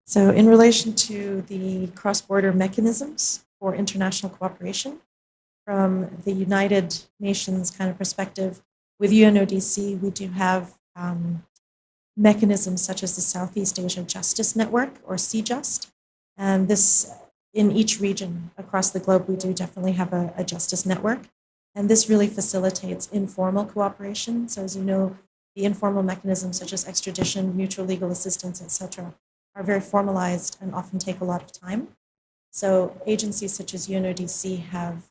Speaker 4: So in relation to the cross-border mechanisms for international cooperation, from the United Nations kind of perspective, with UNODC, we do have mechanisms such as the Southeast Asia Justice Network, or CJUST. And this, in each region across the globe, we do definitely have a justice network. And this really facilitates informal cooperation. So as you know, the informal mechanisms such as extradition, mutual legal assistance, etc., are very formalized and often take a lot of time. So agencies such as UNODC have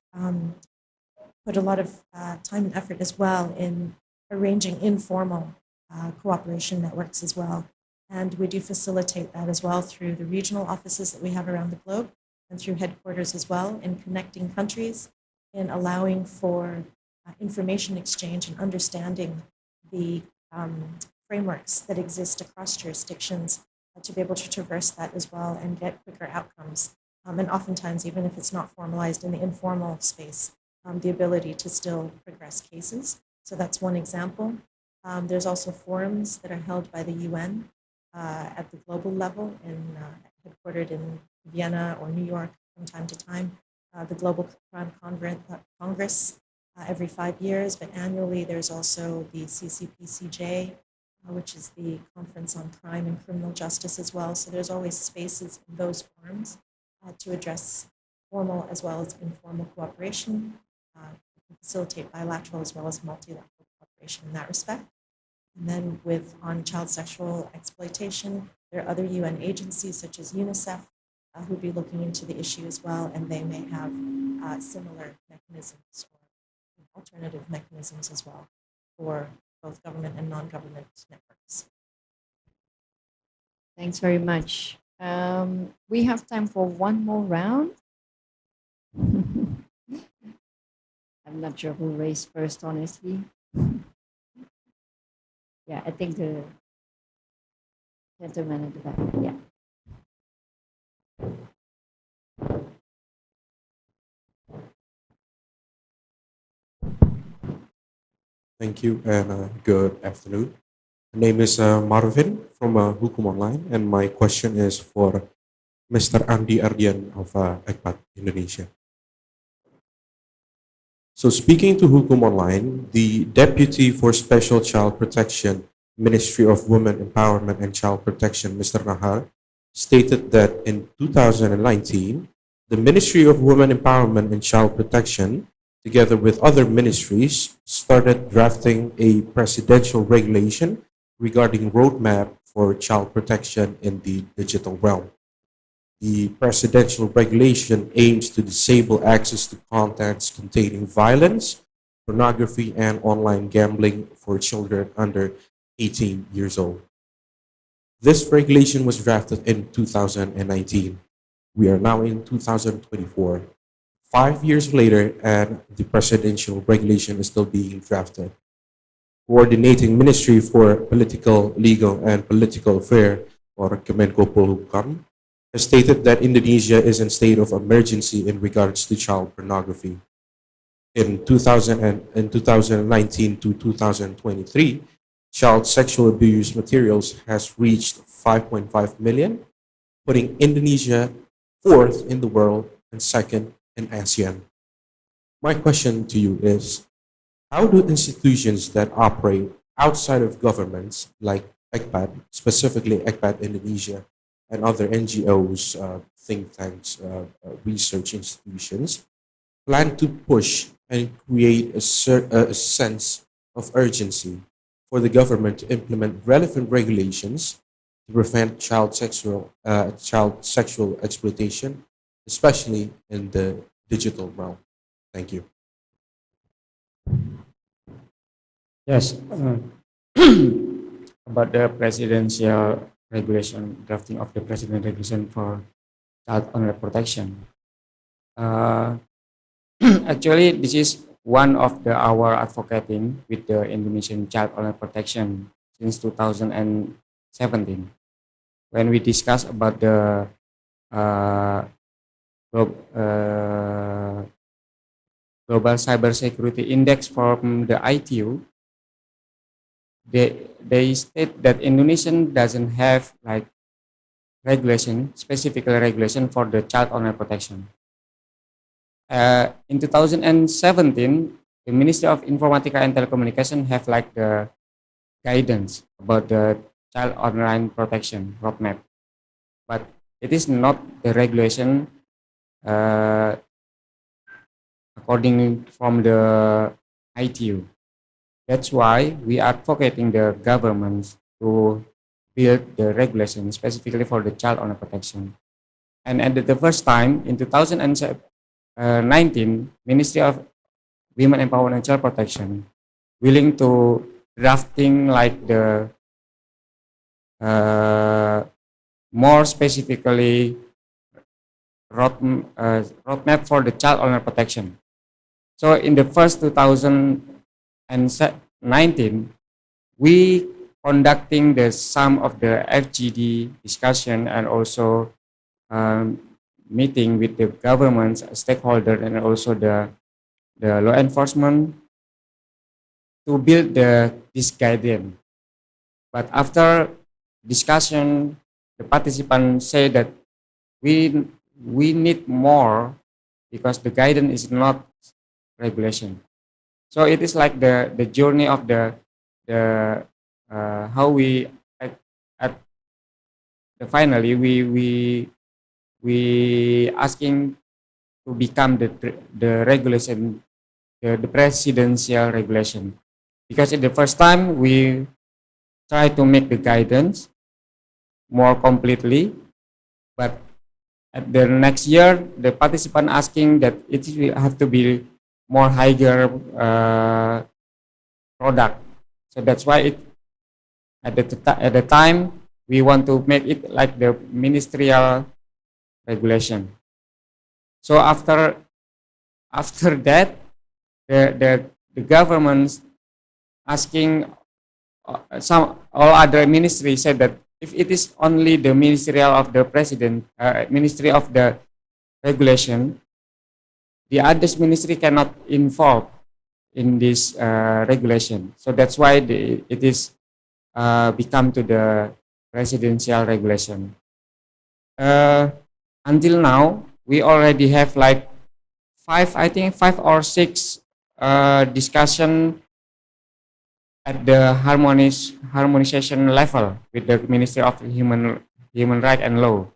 Speaker 4: put a lot of time and effort as well in arranging informal cooperation networks as well. And we do facilitate that as well through the regional offices that we have around the globe and through headquarters as well, in connecting countries, in allowing for information exchange and understanding the frameworks that exist across jurisdictions to be able to traverse that as well and get quicker outcomes. And oftentimes, even if it's not formalized in the informal space, the ability to still progress cases. So that's one example. There's also forums that are held by the UN at the global level, headquartered in Vienna or New York from time to time. The Global Crime Congress every 5 years, but annually there's also the CCPCJ, which is the Conference on Crime and Criminal Justice as well. So there's always spaces in those forums to address formal as well as informal cooperation, facilitate bilateral as well as multilateral cooperation in that respect. And then on child sexual exploitation, there are other UN agencies such as UNICEF who'd be looking into the issue as well, and they may have similar mechanisms or alternative mechanisms as well for both government and non-government networks.
Speaker 2: Thanks very much. We have time for one more round. I'm not sure who raised first, honestly. Yeah, I think the gentleman at the back. Yeah.
Speaker 10: Thank you and good afternoon. My name is Marvin from Hukum Online, and my question is for Mr. Andi Ardian of ECPAT Indonesia. So, speaking to Hukum Online, the Deputy for Special Child Protection, Ministry of Women Empowerment and Child Protection, Mr. Nahar, stated that in 2019, the Ministry of Women Empowerment and Child Protection, together with other ministries, started drafting a presidential regulation regarding roadmap for child protection in the digital realm. The presidential regulation aims to disable access to contents containing violence, pornography, and online gambling for children under 18 years old. This regulation was drafted in 2019. We are now in 2024. 5 years later, and the presidential regulation is still being drafted. Coordinating Ministry for Political, Legal, and Political Affairs, or Kemenko Polhukam, has stated that Indonesia is in state of emergency in regards to child pornography. In 2019 to 2023, child sexual abuse materials has reached 5.5 million, putting Indonesia fourth in the world and second in Asean. My question to you is, how do institutions that operate outside of governments like ECPAT, specifically ECPAT Indonesia, and other NGOs, think tanks, research institutions, plan to push and create a sense of urgency for the government to implement relevant regulations to prevent child sexual exploitation, especially in the digital realm? Thank you.
Speaker 11: Yes, about the presidential regulation, drafting of the presidential regulation for child online protection. Uh, Actually, this is one of the our advocating with the Indonesian child online protection since 2017. When we discuss about the uh, global cybersecurity index from the ITU, they state that Indonesian doesn't have like regulation, specific regulation for the child online protection. In 2017, the Ministry of Informatica and Telecommunication have like the guidance about the child online protection roadmap, but it is not the regulation according from the ITU. That's why we are advocating the governments to build the regulation specifically for the child online protection. And at the first time in 2019, Ministry of Women Empowerment and Child Protection willing to drafting like the more specifically roadmap for the child online protection. So in the first 2019, we conducting the some of the FGD discussion and also meeting with the governments, stakeholder, and also the law enforcement to build this guidance. But after discussion, the participants say that we need more because the guidance is not regulation. So it is like the journey of the how we at the finally we asking to become the regulation, the presidential regulation, because in the first time we try to make the guidance more completely, but at the next year the participant asking that it will have to be more higher product. So that's why it at the time we want to make it like the ministerial regulation. So after that, the government asking some all other ministries said that if it is only the ministerial of the president, ministry of the regulation, the others ministry cannot involve in this regulation. So that's why it is become to the presidential regulation. Until now, we already have like I think five or six discussion at the harmonization level with the Ministry of Human Right and Law.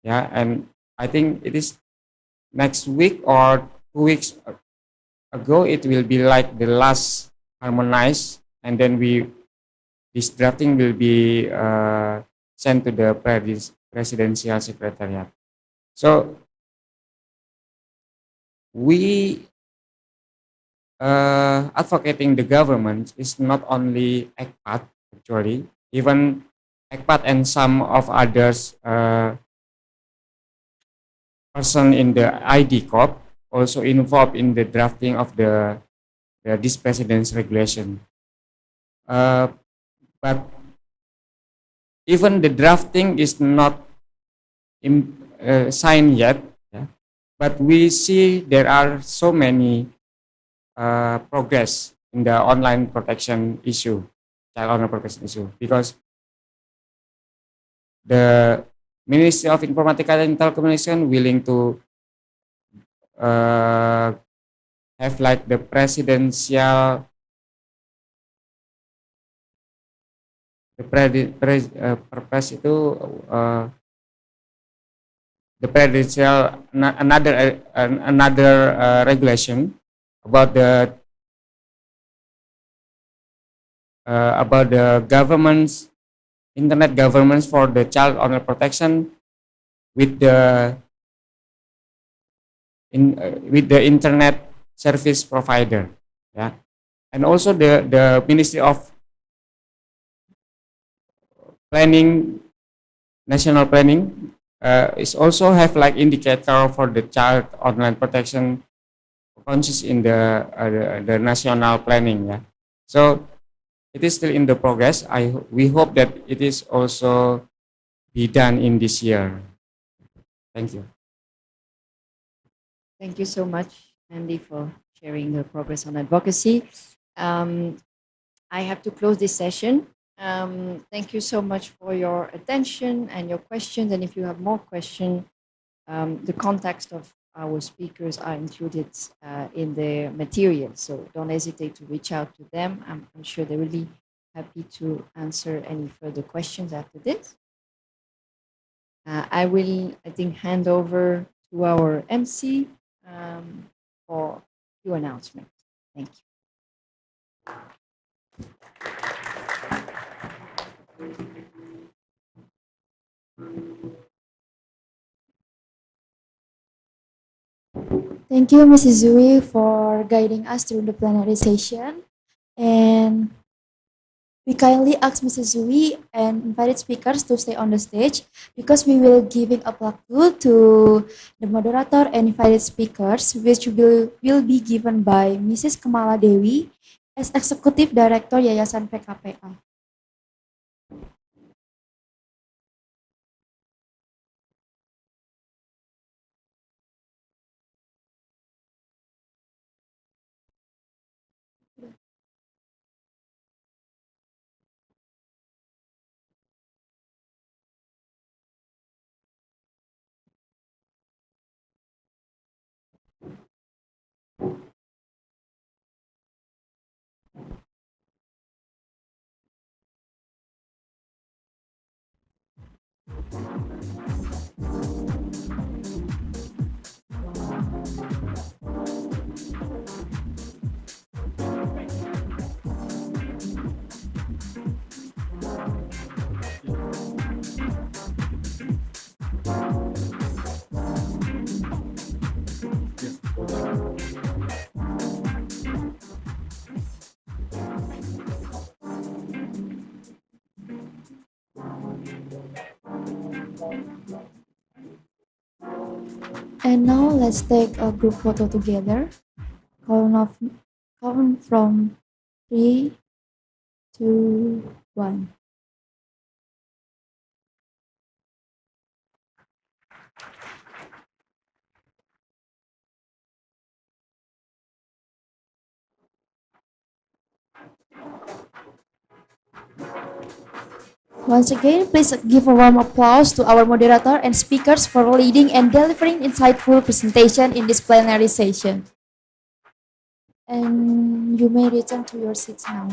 Speaker 11: Yeah, and I think it is next week or 2 weeks ago, it will be like the last harmonized, and then this drafting will be sent to the presidential secretariat. So we advocating the government is not only ECPAT actually, even ECPAT and some of others person in the ID Corp also involved in the drafting of this president's regulation. But even the drafting is not signed yet, yeah? But we see there are so many progress in the online protection issue, child online protection issue, because the Ministry of Informatica and Telecommunication willing to have like the presidential purpose itu the presidential another regulation about the government's internet governance for the child online protection with the internet service provider, yeah, and also the Ministry of Planning, National Planning is also have like indicator for the child online protection consist in the national planning, yeah. So it is still in the progress. We hope that it is also be done in this year. Thank you.
Speaker 2: Thank you so much, Andy, for sharing the progress on advocacy. I have to close this session. Thank you so much for your attention and your questions. And if you have more questions, the contacts of our speakers are included in the material. So don't hesitate to reach out to them. I'm sure they will be happy to answer any further questions after this. I will, I think, hand over to our MC for your announcement. Thank you.
Speaker 12: Thank you, Mrs. Zui, for guiding us through the plenary session. And we kindly ask Mrs. Zui and invited speakers to stay on the stage because we will giving a plaque to the moderator and invited speakers, which will be given by Mrs. Kamala Dewi as Executive Director Yayasan PKPA. And now let's take a group photo together. Count from 3, 2, 1. Once again, please give a warm applause to our moderator and speakers for leading and delivering insightful presentation in this plenary session. And you may return to your seats now.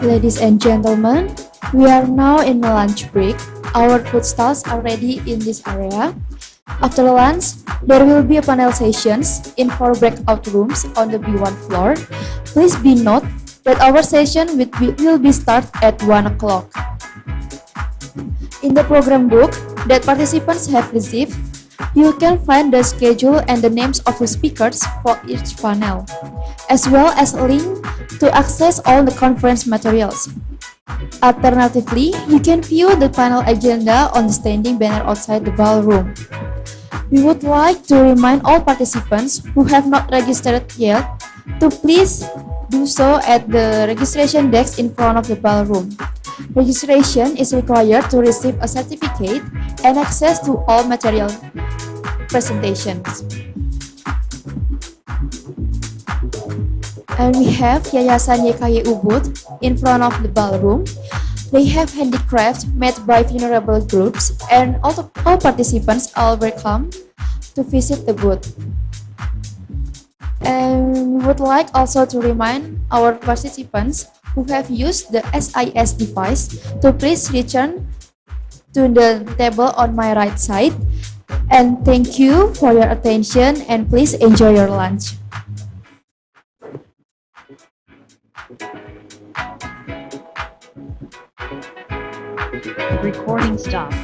Speaker 12: Ladies and gentlemen, we are now in the lunch break. Our food stalls are ready in this area. After lunch, there will be a panel sessions in 4 breakout rooms on the B1 floor. Please be note that our session will be start at 1 o'clock. In the program book that participants have received, you can find the schedule and the names of the speakers for each panel, as well as a link to access all the conference materials. Alternatively, you can view the panel agenda on the standing banner outside the ballroom. We would like to remind all participants who have not registered yet to please do so at the registration desk in front of the ballroom. Registration is required to receive a certificate and access to all material presentations. And we have Yayasan YKY Ubud in front of the ballroom. They have handicrafts made by vulnerable groups, and all participants are welcome to visit the booth. And we would like also to remind our participants who have used the SIS device to please return to the table on my right side. And thank you for your attention, and please enjoy your lunch.
Speaker 6: Recording stopped.